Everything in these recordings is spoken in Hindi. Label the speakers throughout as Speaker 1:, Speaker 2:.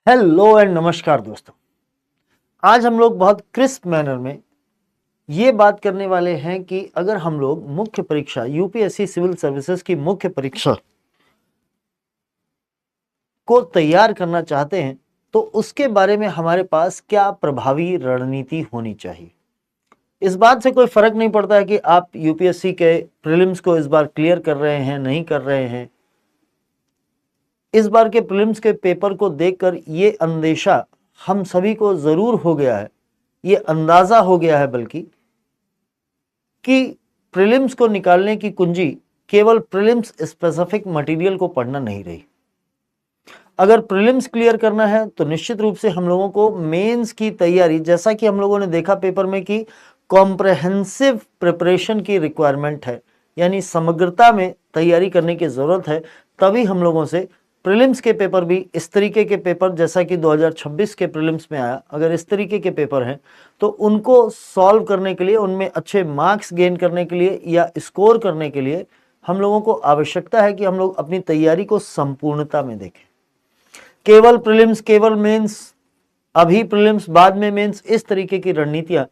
Speaker 1: हेलो एंड नमस्कार दोस्तों। आज हम लोग बहुत क्रिस्प मैनर में ये बात करने वाले हैं कि अगर हम लोग मुख्य परीक्षा यूपीएससी सिविल सर्विसेज की मुख्य परीक्षा को तैयार करना चाहते हैं तो उसके बारे में हमारे पास क्या प्रभावी रणनीति होनी चाहिए। इस बात से कोई फर्क नहीं पड़ता है कि आप यूपीएससी के प्रीलिम्स को इस बार क्लियर कर रहे हैं नहीं कर रहे हैं। इस बार के प्रीलिम्स के पेपर को देखकर ये अंदेशा हम सभी को जरूर हो गया है, ये अंदाजा हो गया है बल्कि कि प्रीलिम्स को निकालने की कुंजी केवल प्रीलिम्स स्पेसिफिक मटेरियल को पढ़ना नहीं रही। अगर प्रीलिम्स क्लियर करना है तो निश्चित रूप से हम लोगों को मेंस की तैयारी, जैसा कि हम लोगों ने देखा पेपर में कि कॉम्प्रहेंसिव प्रिपरेशन की रिक्वायरमेंट है, यानी समग्रता में तैयारी करने की जरूरत है। तभी हम लोगों से प्रीलिम्स के पेपर भी इस तरीके के पेपर, जैसा कि 2026 के प्रीलिम्स में आया, अगर इस तरीके के पेपर हैं तो उनको सॉल्व करने के लिए, उनमें अच्छे मार्क्स गेन करने के लिए या स्कोर करने के लिए हम लोगों को आवश्यकता है कि हम लोग अपनी तैयारी को संपूर्णता में देखें। केवल प्रीलिम्स, केवल मेंस, अभी प्रीलिम्स बाद में मेंस, इस तरीके की रणनीतियां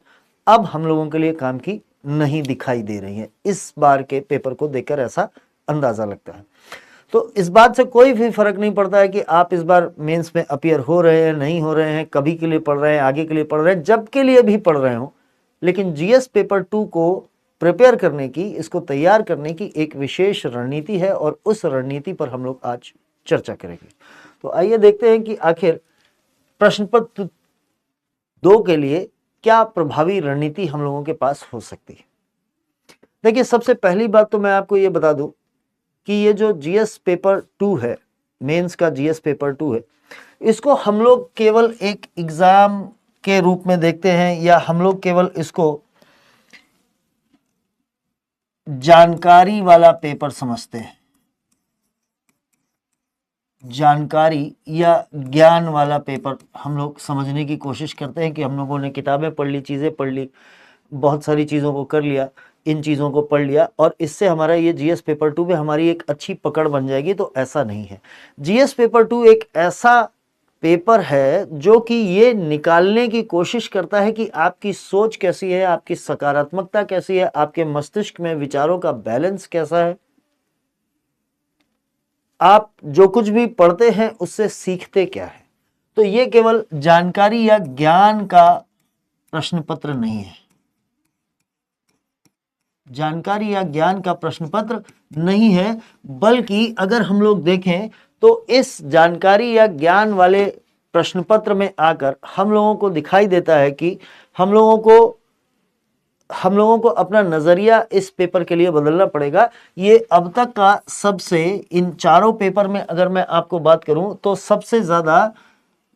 Speaker 1: अब हम लोगों के लिए काम की नहीं दिखाई दे रही हैं। इस बार के पेपर को देखकर ऐसा अंदाजा लगता है। तो इस बात से कोई भी फर्क नहीं पड़ता है कि आप इस बार मेंस में अपीयर हो रहे हैं नहीं हो रहे हैं, कभी के लिए पढ़ रहे हैं, आगे के लिए पढ़ रहे हैं, जब के लिए भी पढ़ रहे हो, लेकिन जीएस पेपर 2 को प्रिपेयर करने की, इसको तैयार करने की एक विशेष रणनीति है और उस रणनीति पर हम लोग आज चर्चा करेंगे। तो आइए देखते हैं कि आखिर प्रश्न पत्र 2 के लिए क्या प्रभावी रणनीति हम लोगों के पास हो सकती है। देखिए, सबसे पहली बात तो मैं आपको ये बता दूं कि ये जो जीएस पेपर 2 है, मेंस का जीएस पेपर 2 है, इसको हम लोग केवल एक एग्जाम के रूप में देखते हैं या हम लोग केवल इसको जानकारी वाला पेपर समझते हैं, जानकारी या ज्ञान वाला पेपर हम लोग समझने की कोशिश करते हैं कि हम लोगों ने किताबें पढ़ ली, चीज़ें पढ़ ली, बहुत सारी चीज़ों को कर लिया, इन चीज़ों को पढ़ लिया और इससे हमारा ये जीएस पेपर 2 में हमारी एक अच्छी पकड़ बन जाएगी। तो ऐसा नहीं है। जीएस पेपर 2 एक ऐसा पेपर है जो कि ये निकालने की कोशिश करता है कि आपकी सोच कैसी है, आपकी सकारात्मकता कैसी है, आपके मस्तिष्क में विचारों का बैलेंस कैसा है, आप जो कुछ भी पढ़ते हैं उससे सीखते क्या है। तो ये केवल जानकारी या ज्ञान का प्रश्न पत्र नहीं है, जानकारी या ज्ञान का प्रश्न पत्र नहीं है, बल्कि अगर हम लोग देखें तो इस जानकारी या ज्ञान वाले प्रश्न पत्र में आकर हम लोगों को दिखाई देता है कि हम लोगों को अपना नजरिया इस पेपर के लिए बदलना पड़ेगा। ये अब तक का सबसे, इन चारों पेपर में अगर मैं आपको बात करूं तो सबसे ज्यादा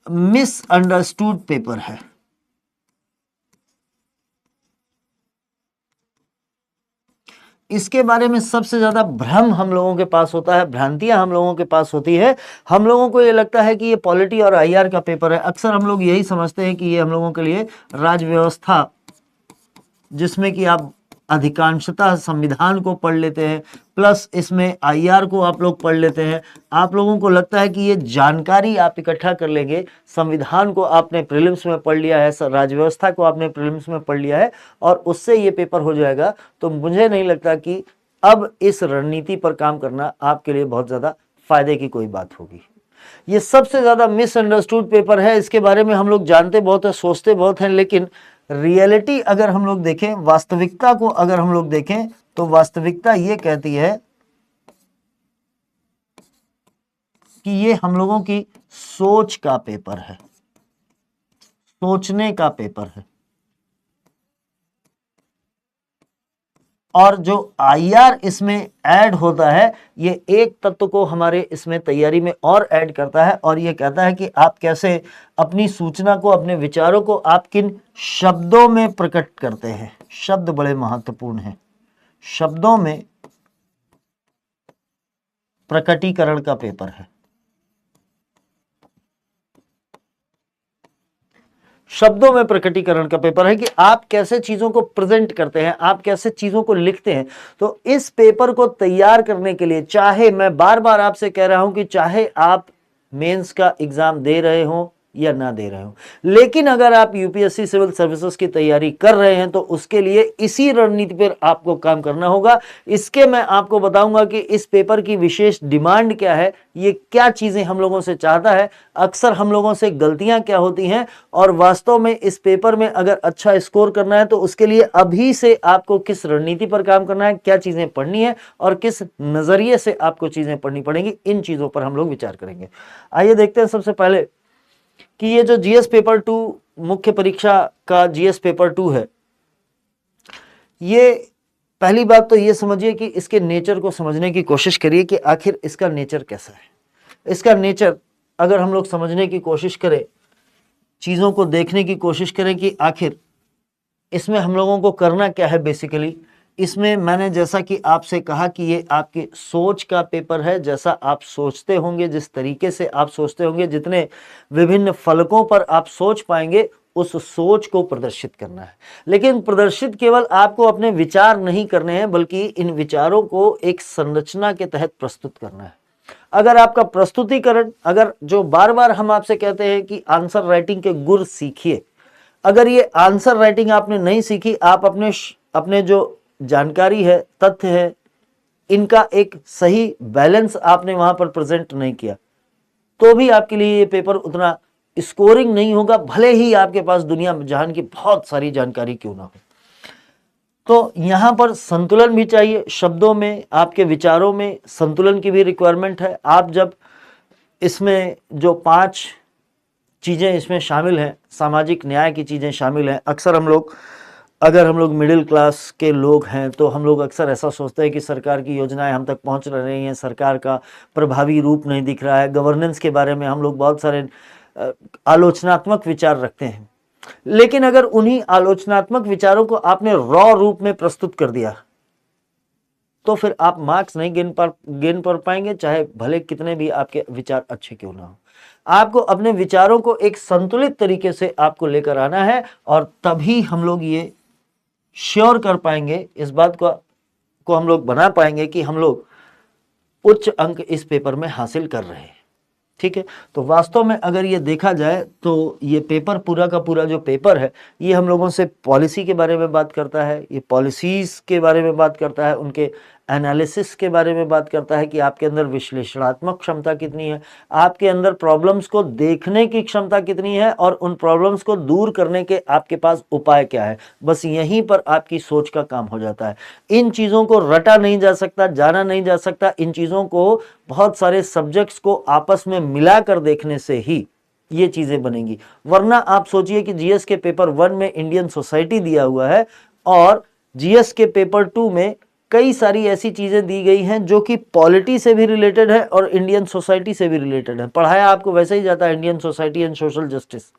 Speaker 1: मिसअंडरस्टूड पेपर है। इसके बारे में सबसे ज्यादा भ्रम हम लोगों के पास होता है, भ्रांतियां हम लोगों के पास होती है। हम लोगों को ये लगता है कि ये पॉलिटी और आईआर का पेपर है। अक्सर हम लोग यही समझते हैं कि ये हम लोगों के लिए राज्य व्यवस्था, जिसमें कि आप अधिकांशतः संविधान को पढ़ लेते हैं प्लस इसमें आईआर को आप लोग पढ़ लेते हैं। आप लोगों को लगता है कि ये जानकारी आप इकट्ठा कर लेंगे, संविधान को आपने प्रीलिम्स में पढ़ लिया है, राज्य व्यवस्था को आपने प्रीलिम्स में पढ़ लिया है और उससे ये पेपर हो जाएगा। तो मुझे नहीं लगता कि अब इस रणनीति पर काम करना आपके लिए बहुत ज्यादा फायदे की कोई बात होगी। ये सबसे ज्यादा मिसअंडरस्टूड पेपर है। इसके बारे में हम लोग जानते बहुत है, सोचते बहुत हैं, लेकिन रियलिटी अगर हम लोग देखें, वास्तविकता को अगर हम लोग देखें तो वास्तविकता ये कहती है कि ये हम लोगों की सोच का पेपर है, सोचने का पेपर है। और जो आईआर इसमें ऐड होता है, ये एक तत्व को हमारे इसमें तैयारी में और ऐड करता है और ये कहता है कि आप कैसे अपनी सूचना को, अपने विचारों को आप किन शब्दों में प्रकट करते हैं। शब्द बड़े महत्वपूर्ण हैं, शब्दों में प्रकटीकरण का पेपर है। शब्दों में प्रकटीकरण का पेपर है कि आप कैसे चीजों को प्रेजेंट करते हैं, आप कैसे चीजों को लिखते हैं। तो इस पेपर को तैयार करने के लिए, चाहे मैं बार बार आपसे कह रहा हूं कि चाहे आप मेंस का एग्जाम दे रहे हो या ना दे रहे हो। लेकिन अगर आप यूपीएससी सिविल सर्विसेज की तैयारी कर रहे हैं तो उसके लिए इसी रणनीति पर आपको काम करना होगा। इसके मैं आपको बताऊंगा कि इस पेपर की विशेष डिमांड क्या है, ये क्या चीजें हम लोगों से चाहता है, अक्सर हम लोगों से गलतियां क्या होती हैं, और वास्तव में इस पेपर में अगर अच्छा स्कोर करना है तो उसके लिए अभी से आपको किस रणनीति पर काम करना है, क्या चीजें पढ़नी है और किस नजरिए से आपको चीजें पढ़नी पड़ेंगी, इन चीजों पर हम लोग विचार करेंगे। आइए देखते हैं सबसे पहले कि ये जो जीएस पेपर 2 मुख्य परीक्षा का जीएस पेपर 2 है, ये पहली बात तो ये समझिए कि इसके नेचर को समझने की कोशिश करिए कि आखिर इसका नेचर कैसा है। इसका नेचर अगर हम लोग समझने की कोशिश करें, चीजों को देखने की कोशिश करें कि आखिर इसमें हम लोगों को करना क्या है। बेसिकली इसमें मैंने जैसा कि आपसे कहा कि ये आपकी सोच का पेपर है, जैसा आप सोचते होंगे, जिस तरीके से आप सोचते होंगे, जितने विभिन्न फलकों पर आप सोच पाएंगे, उस सोच को प्रदर्शित करना है। लेकिन प्रदर्शित केवल आपको अपने विचार नहीं करने हैं, बल्कि इन विचारों को एक संरचना के तहत प्रस्तुत करना है। अगर आपका प्रस्तुतिकरण, अगर जो बार बार हम आपसे कहते हैं कि आंसर राइटिंग के गुर सीखिए, अगर ये आंसर राइटिंग आपने नहीं सीखी, आप अपने जो जानकारी है, तथ्य है, इनका एक सही बैलेंस आपने वहां पर प्रेजेंट नहीं किया, तो भी आपके लिए ये पेपर उतना स्कोरिंग नहीं होगा, भले ही आपके पास दुनिया जहान की बहुत सारी जानकारी क्यों ना हो। तो यहां पर संतुलन भी चाहिए, शब्दों में, आपके विचारों में संतुलन की भी रिक्वायरमेंट है। आप जब इसमें जो 5 चीजें इसमें शामिल हैं, सामाजिक न्याय की चीजें शामिल हैं। अक्सर अगर हम लोग मिडिल क्लास के लोग हैं तो हम लोग अक्सर ऐसा सोचते हैं कि सरकार की योजनाएं हम तक पहुंच रही हैं, सरकार का प्रभावी रूप नहीं दिख रहा है। गवर्नेंस के बारे में हम लोग बहुत सारे आलोचनात्मक विचार रखते हैं, लेकिन अगर उन्हीं आलोचनात्मक विचारों को आपने रॉ रूप में प्रस्तुत कर दिया तो फिर आप मार्क्स नहीं गेन कर पाएंगे, चाहे भले कितने भी आपके विचार अच्छे क्यों ना हो। आपको अपने विचारों को एक संतुलित तरीके से आपको लेकर आना है, और तभी हम लोग ये श्योर कर पाएंगे, इस बात को हम लोग बना पाएंगे कि हम लोग उच्च अंक इस पेपर में हासिल कर रहे हैं। ठीक है, तो वास्तव में अगर ये देखा जाए तो ये पेपर पूरा का पूरा जो पेपर है, ये हम लोगों से पॉलिसी के बारे में बात करता है, ये पॉलिसीज के बारे में बात करता है, उनके एनालिसिस के बारे में बात करता है कि आपके अंदर विश्लेषणात्मक क्षमता कितनी है, आपके अंदर प्रॉब्लम्स को देखने की क्षमता कितनी है, और उन प्रॉब्लम्स को दूर करने के आपके पास उपाय क्या है। बस यहीं पर आपकी सोच का काम हो जाता है। इन चीज़ों को रटा नहीं जा सकता, जाना नहीं जा सकता। इन चीज़ों को बहुत सारे सब्जेक्ट्स को आपस में मिलाकर देखने से ही ये चीजें बनेंगी। वरना आप सोचिए कि जीएस के पेपर 1 में इंडियन सोसाइटी दिया हुआ है, और जीएस के पेपर 2 में कई सारी ऐसी चीजें दी गई हैं जो कि पॉलिटी से भी रिलेटेड है और इंडियन सोसाइटी से भी रिलेटेड है। पढ़ाया आपको वैसे ही जाता है, Indian society and social justice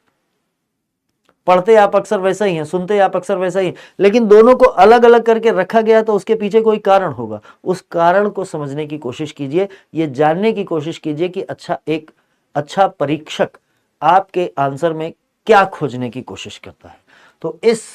Speaker 1: पढ़ते आप अक्सर वैसा ही हैं, सुनते आप अक्सर वैसा ही, लेकिन दोनों को अलग अलग करके रखा गया तो उसके पीछे कोई कारण होगा। उस कारण को समझने की कोशिश कीजिए, ये जानने की कोशिश कीजिए कि एक अच्छा परीक्षक आपके आंसर में क्या खोजने की कोशिश करता है। तो इस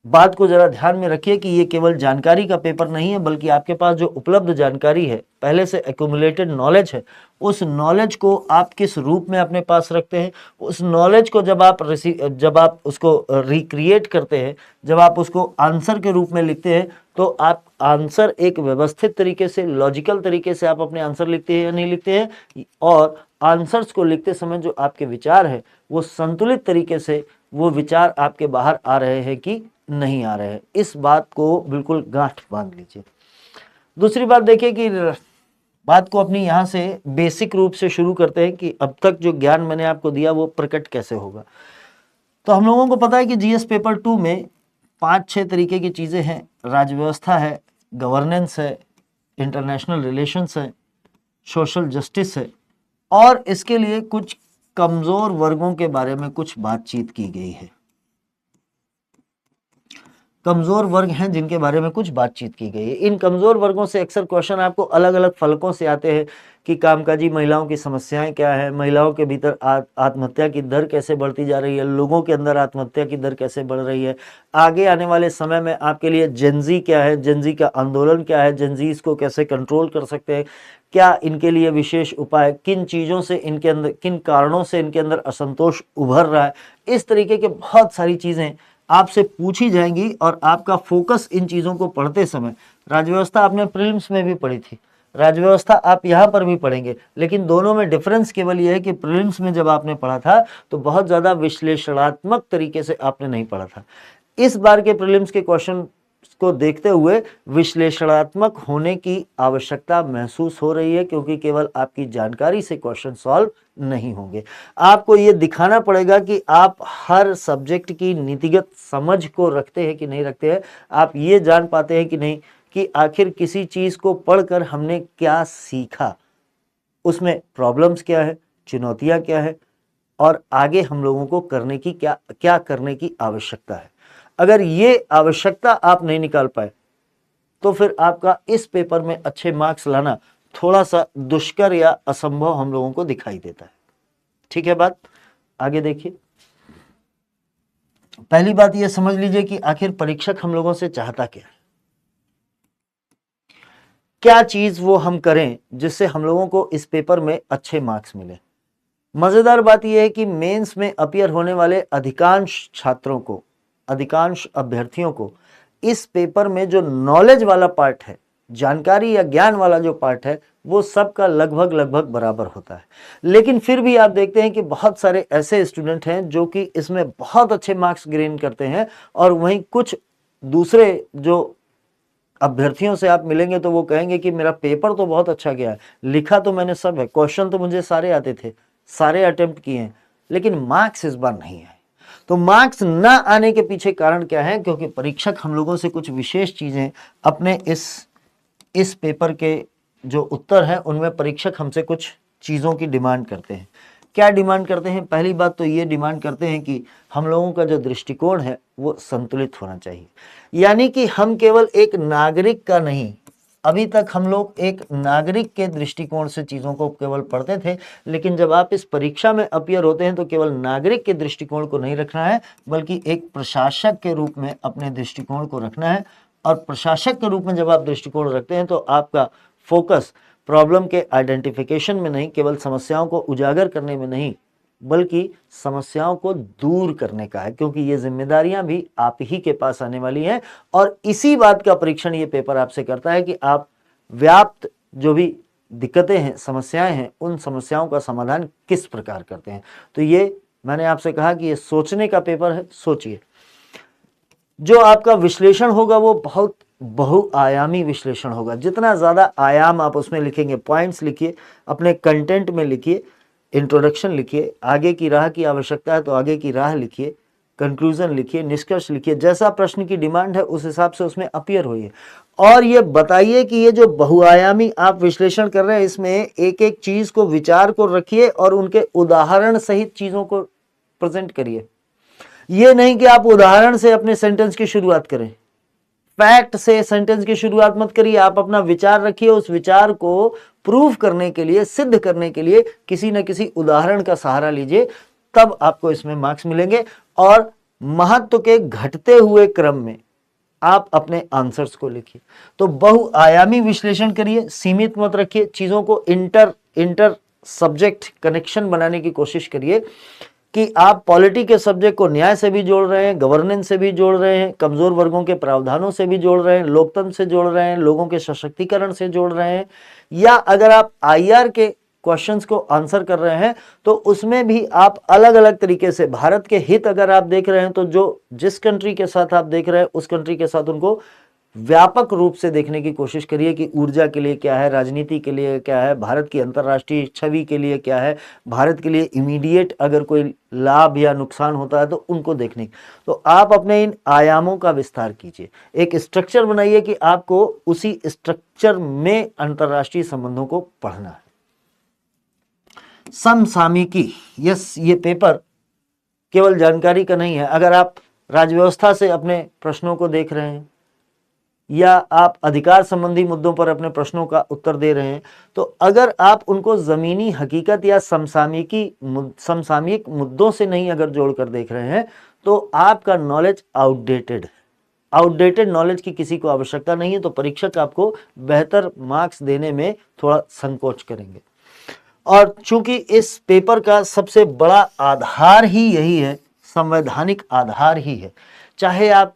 Speaker 1: बात को जरा ध्यान में रखिए कि ये केवल जानकारी का पेपर नहीं है, बल्कि आपके पास जो उपलब्ध जानकारी है, पहले से एक्यूमुलेटेड नॉलेज है, उस नॉलेज को आप किस रूप में अपने पास रखते हैं, उस नॉलेज को जब आप उसको रिक्रिएट करते हैं, जब आप उसको आंसर के रूप में लिखते हैं, तो आप आंसर एक व्यवस्थित तरीके से, लॉजिकल तरीके से आप अपने आंसर लिखते हैं या नहीं लिखते हैं, और आंसर्स को लिखते समय जो आपके विचार है वो संतुलित तरीके से वो विचार आपके बाहर आ रहे हैं कि नहीं आ रहे हैं। इस बात को बिल्कुल गांठ बांध लीजिए। दूसरी बात देखिए कि बात को अपनी यहाँ से बेसिक रूप से शुरू करते हैं कि अब तक जो ज्ञान मैंने आपको दिया वो प्रकट कैसे होगा। तो हम लोगों को पता है कि जीएस पेपर 2 में 5-6 तरीके की चीजें हैं। राज्य व्यवस्था है, गवर्नेंस है, इंटरनेशनल रिलेशंस है, सोशल जस्टिस है, और इसके लिए कुछ कमजोर वर्गों के बारे में कुछ बातचीत की गई है। कमजोर वर्ग हैं जिनके बारे में कुछ बातचीत की गई है। इन कमजोर वर्गों से अक्सर क्वेश्चन आपको अलग अलग फलकों से आते हैं कि कामकाजी महिलाओं की समस्याएं क्या है, महिलाओं के भीतर आत्महत्या की दर कैसे बढ़ती जा रही है, लोगों के अंदर आत्महत्या की दर कैसे बढ़ रही है, आगे आने वाले समय में आपके लिए जेनजी क्या है, जेनजी का आंदोलन क्या है, जेनजी इसको कैसे कंट्रोल कर सकते हैं, क्या इनके लिए विशेष उपाय, किन चीज़ों से इनके अंदर, किन कारणों से इनके अंदर असंतोष उभर रहा है, इस तरीके के बहुत सारी चीज़ें आपसे पूछी जाएंगी। और आपका फोकस इन चीज़ों को पढ़ते समय, राजव्यवस्था आपने प्रीलिम्स में भी पढ़ी थी, राजव्यवस्था आप यहाँ पर भी पढ़ेंगे, लेकिन दोनों में डिफरेंस केवल यह है कि प्रीलिम्स में जब आपने पढ़ा था तो बहुत ज़्यादा विश्लेषणात्मक तरीके से आपने नहीं पढ़ा था। इस बार के प्रीलिम्स के क्वेश्चन को देखते हुए विश्लेषणात्मक होने की आवश्यकता महसूस हो रही है, क्योंकि केवल आपकी जानकारी से क्वेश्चन सॉल्व नहीं होंगे। आपको ये दिखाना पड़ेगा कि आप हर सब्जेक्ट की नीतिगत समझ को रखते हैं कि नहीं रखते हैं, आप ये जान पाते हैं कि नहीं कि आखिर किसी चीज को पढ़कर हमने क्या सीखा, उसमें प्रॉब्लम्स क्या है, चुनौतियां क्या है, और आगे हम लोगों को करने की क्या करने की आवश्यकता है। अगर ये आवश्यकता आप नहीं निकाल पाए तो फिर आपका इस पेपर में अच्छे मार्क्स लाना थोड़ा सा दुष्कर या असंभव हम लोगों को दिखाई देता है। ठीक है बात, आगे देखिए। पहली बात यह समझ लीजिए कि आखिर परीक्षक हम लोगों से चाहता क्या है, क्या चीज वो हम करें जिससे हम लोगों को इस पेपर में अच्छे मार्क्स मिले। मजेदार बात यह है कि मेंस में अपीयर होने वाले अधिकांश छात्रों को, अधिकांश अभ्यर्थियों को इस पेपर में जो नॉलेज वाला पार्ट है, जानकारी या ज्ञान वाला जो पार्ट है, वो सबका लगभग बराबर होता है। लेकिन फिर भी आप देखते हैं कि बहुत सारे ऐसे स्टूडेंट हैं जो कि इसमें बहुत अच्छे मार्क्स गेन करते हैं, और वहीं कुछ दूसरे जो अभ्यर्थियों से आप मिलेंगे तो वो कहेंगे कि मेरा पेपर तो बहुत अच्छा गया है, लिखा तो मैंने सब है, क्वेश्चन तो मुझे सारे आते थे, सारे अटेम्प्ट किए हैं, लेकिन मार्क्स इस बार नहीं आए। तो मार्क्स ना आने के पीछे कारण क्या है? क्योंकि परीक्षक हम लोगों से कुछ विशेष चीजें अपने इस पेपर के जो उत्तर हैं उनमें परीक्षक हमसे कुछ चीजों की डिमांड करते हैं। क्या डिमांड करते हैं? पहली बात तो ये डिमांड करते हैं कि हम लोगों का जो दृष्टिकोण है वो संतुलित होना चाहिए, यानी कि हम केवल एक नागरिक का नहीं, अभी तक हम लोग एक नागरिक के दृष्टिकोण से चीजों को केवल पढ़ते थे, लेकिन जब आप इस परीक्षा में अपीयर होते हैं तो केवल नागरिक के दृष्टिकोण को नहीं रखना है, बल्कि एक प्रशासक के रूप में अपने दृष्टिकोण को रखना है। और प्रशासक के रूप में जब आप दृष्टिकोण रखते हैं तो आपका फोकस प्रॉब्लम के आइडेंटिफिकेशन में नहीं, केवल समस्याओं को उजागर करने में नहीं, बल्कि समस्याओं को दूर करने का है, क्योंकि ये जिम्मेदारियां भी आप ही के पास आने वाली हैं। और इसी बात का परीक्षण ये पेपर आपसे करता है कि आप व्याप्त जो भी दिक्कतें हैं, समस्याएं हैं, उन समस्याओं का समाधान किस प्रकार करते हैं। तो ये मैंने आपसे कहा कि ये सोचने का पेपर है, सोचिए। जो आपका विश्लेषण होगा वो बहुत बहुआयामी विश्लेषण होगा। जितना ज्यादा आयाम आप उसमें लिखेंगे, पॉइंट्स लिखिए, अपने कंटेंट में लिखिए, इंट्रोडक्शन लिखिए, आगे की राह की आवश्यकता है तो आगे की राह लिखिए, कंक्लूजन लिखिए, निष्कर्ष लिखिए, जैसा प्रश्न की डिमांड है उस हिसाब से उसमें अपीयर होइए। और ये बताइए कि ये जो बहुआयामी आप विश्लेषण कर रहे हैं इसमें एक एक चीज को, विचार को रखिए और उनके उदाहरण सहित चीजों को प्रेजेंट करिए। ये नहीं कि आप उदाहरण से अपने सेंटेंस की शुरुआत करें, फैक्ट से सेंटेंस की शुरुआत मत करिए। आप अपना विचार रखिए, उस विचार को प्रूव करने के लिए, सिद्ध करने के लिए किसी न किसी उदाहरण का सहारा लीजिए, तब आपको इसमें मार्क्स मिलेंगे। और महत्व के घटते हुए क्रम में आप अपने आंसर्स को लिखिए। तो बहुआयामी विश्लेषण करिए, सीमित मत रखिए चीजों को, इंटर सब्जेक्ट कनेक्शन बनाने की कोशिश करिए कि आप पॉलिटी के सब्जेक्ट को न्याय से भी जोड़ रहे हैं, गवर्नेंस से भी जोड़ रहे हैं, कमजोर वर्गों के प्रावधानों से भी जोड़ रहे हैं, लोकतंत्र से जोड़ रहे हैं, लोगों के सशक्तिकरण से जोड़ रहे हैं, या अगर आप आईआर के क्वेश्चंस को आंसर कर रहे हैं तो उसमें भी आप अलग अलग तरीके से भारत के हित अगर आप देख रहे हैं तो जो जिस कंट्री के साथ आप देख रहे हैं उस कंट्री के साथ उनको व्यापक रूप से देखने की कोशिश करिए कि ऊर्जा के लिए क्या है, राजनीति के लिए क्या है, भारत की अंतर्राष्ट्रीय छवि के लिए क्या है, भारत के लिए इमीडिएट अगर कोई लाभ या नुकसान होता है तो उनको देखने। तो आप अपने इन आयामों का विस्तार कीजिए, एक स्ट्रक्चर बनाइए कि आपको उसी स्ट्रक्चर में अंतर्राष्ट्रीय संबंधों को पढ़ना है। समसामयिकी, यस, ये पेपर केवल जानकारी का नहीं है। अगर आप राजव्यवस्था से अपने प्रश्नों को देख रहे हैं या आप अधिकार संबंधी मुद्दों पर अपने प्रश्नों का उत्तर दे रहे हैं, तो अगर आप उनको जमीनी हकीकत या समसामयिक मुद्दों से नहीं अगर जोड़कर देख रहे हैं तो आपका नॉलेज आउटडेटेड नॉलेज की किसी को आवश्यकता नहीं है। तो परीक्षक आपको बेहतर मार्क्स देने में थोड़ा संकोच करेंगे। और चूंकि इस पेपर का सबसे बड़ा आधार ही यही है, संवैधानिक आधार ही है, चाहे आप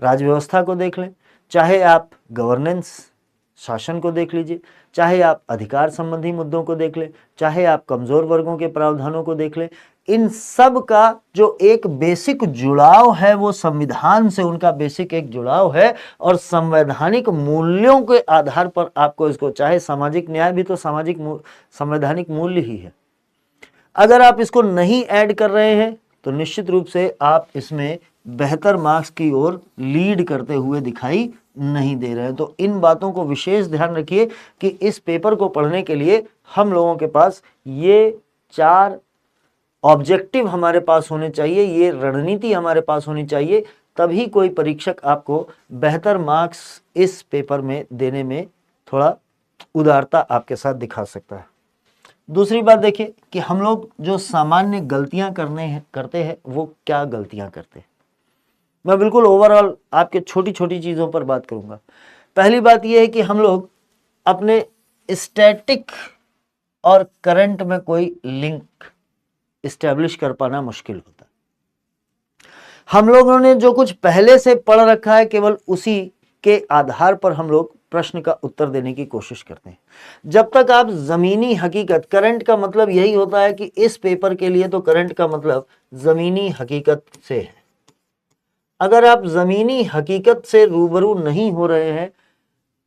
Speaker 1: राज्य व्यवस्था को देख लें, चाहे आप गवर्नेंस शासन को देख लीजिए, चाहे आप अधिकार संबंधी मुद्दों को देख लें, चाहे आप कमजोर वर्गों के प्रावधानों को देख लें, इन सब का जो एक बेसिक जुड़ाव है वो संविधान से उनका बेसिक एक जुड़ाव है। और संवैधानिक मूल्यों के आधार पर आपको इसको, चाहे सामाजिक न्याय भी तो संवैधानिक मूल्य ही है, अगर आप इसको नहीं ऐड कर रहे हैं तो निश्चित रूप से आप इसमें बेहतर मार्क्स की ओर लीड करते हुए दिखाई नहीं दे रहे हैं। तो इन बातों को विशेष ध्यान रखिए कि इस पेपर को पढ़ने के लिए हम लोगों के पास ये 4 ऑब्जेक्टिव हमारे पास होने चाहिए, ये रणनीति हमारे पास होनी चाहिए, तभी कोई परीक्षक आपको बेहतर मार्क्स इस पेपर में देने में थोड़ा उदारता आपके साथ दिखा सकता है। दूसरी बात देखिए कि हम लोग जो सामान्य गलतियां करते हैं वो क्या गलतियां करते हैं। मैं बिल्कुल ओवरऑल आपके छोटी छोटी चीजों पर बात करूंगा। पहली बात यह है कि हम लोग अपने स्टैटिक और करंट में कोई लिंक इस्टेब्लिश कर पाना मुश्किल होता है। हम लोगों ने जो कुछ पहले से पढ़ रखा है केवल उसी के आधार पर हम लोग प्रश्न का उत्तर देने की कोशिश करते हैं। जब तक आप जमीनी हकीकत, करंट का मतलब यही होता है कि इस पेपर के लिए तो करंट का मतलब जमीनी हकीकत से है। अगर आप जमीनी हकीकत से रूबरू नहीं हो रहे हैं,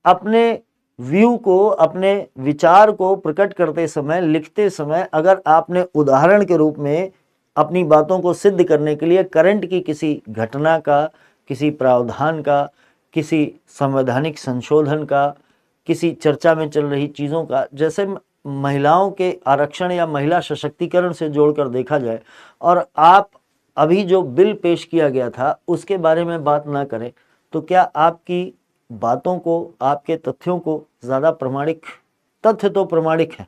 Speaker 1: अपने व्यू को, अपने विचार को प्रकट करते समय, लिखते समय अगर आपने उदाहरण के रूप में अपनी बातों को सिद्ध करने के लिए करंट की किसी घटना का, किसी प्रावधान का, किसी संवैधानिक संशोधन का, किसी चर्चा में चल रही चीज़ों का, जैसे महिलाओं के आरक्षण या महिला सशक्तिकरण से जोड़कर देखा जाए, और आप अभी जो बिल पेश किया गया था उसके बारे में बात ना करें, तो क्या आपकी बातों को, आपके तथ्यों को ज़्यादा प्रमाणिक, तथ्य तो प्रमाणिक है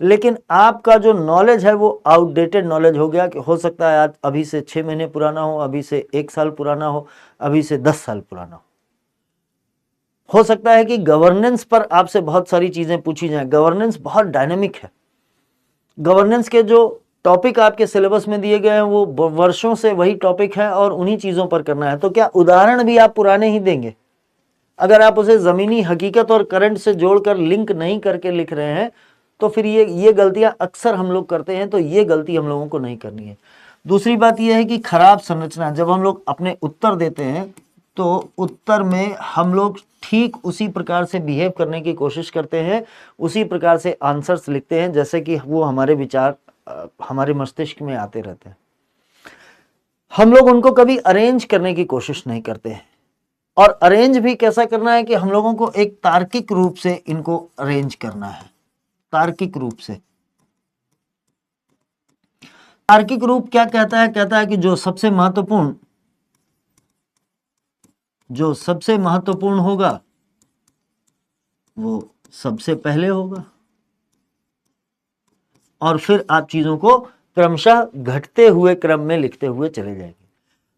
Speaker 1: लेकिन आपका जो नॉलेज है वो आउटडेटेड नॉलेज हो गया, कि हो सकता है आज अभी से 6 महीने पुराना हो, अभी से 1 साल पुराना हो, अभी से 10 साल पुराना हो सकता है कि गवर्नेंस पर आपसे बहुत सारी चीजें पूछी जाएं। गवर्नेंस बहुत डायनेमिक है। गवर्नेंस के जो टॉपिक आपके सिलेबस में दिए गए हैं वो वर्षों से वही टॉपिक है और उन्हीं चीजों पर करना है। तो क्या उदाहरण भी आप पुराने ही देंगे? अगर आप उसे जमीनी हकीकत और करंट से जोड़कर लिंक नहीं करके लिख रहे हैं तो फिर ये गलतियां अक्सर हम लोग करते हैं, तो ये गलती हम लोगों को नहीं करनी है। दूसरी बात यह है कि खराब संरचना, जब हम लोग अपने उत्तर देते हैं तो उत्तर में हम लोग ठीक उसी प्रकार से बिहेव करने की कोशिश करते हैं, उसी प्रकार से आंसर्स लिखते हैं जैसे कि वो हमारे विचार हमारे मस्तिष्क में आते रहते हैं। हम लोग उनको कभी अरेंज करने की कोशिश नहीं करते हैं। और अरेंज भी कैसा करना है कि हम लोगों को एक तार्किक रूप से इनको अरेंज करना है। तार्किक रूप से, तार्किक रूप क्या कहता है? कहता है कि जो सबसे महत्वपूर्ण होगा वो सबसे पहले होगा, और फिर आप चीजों को क्रमशः घटते हुए क्रम में लिखते हुए चले जाएंगे।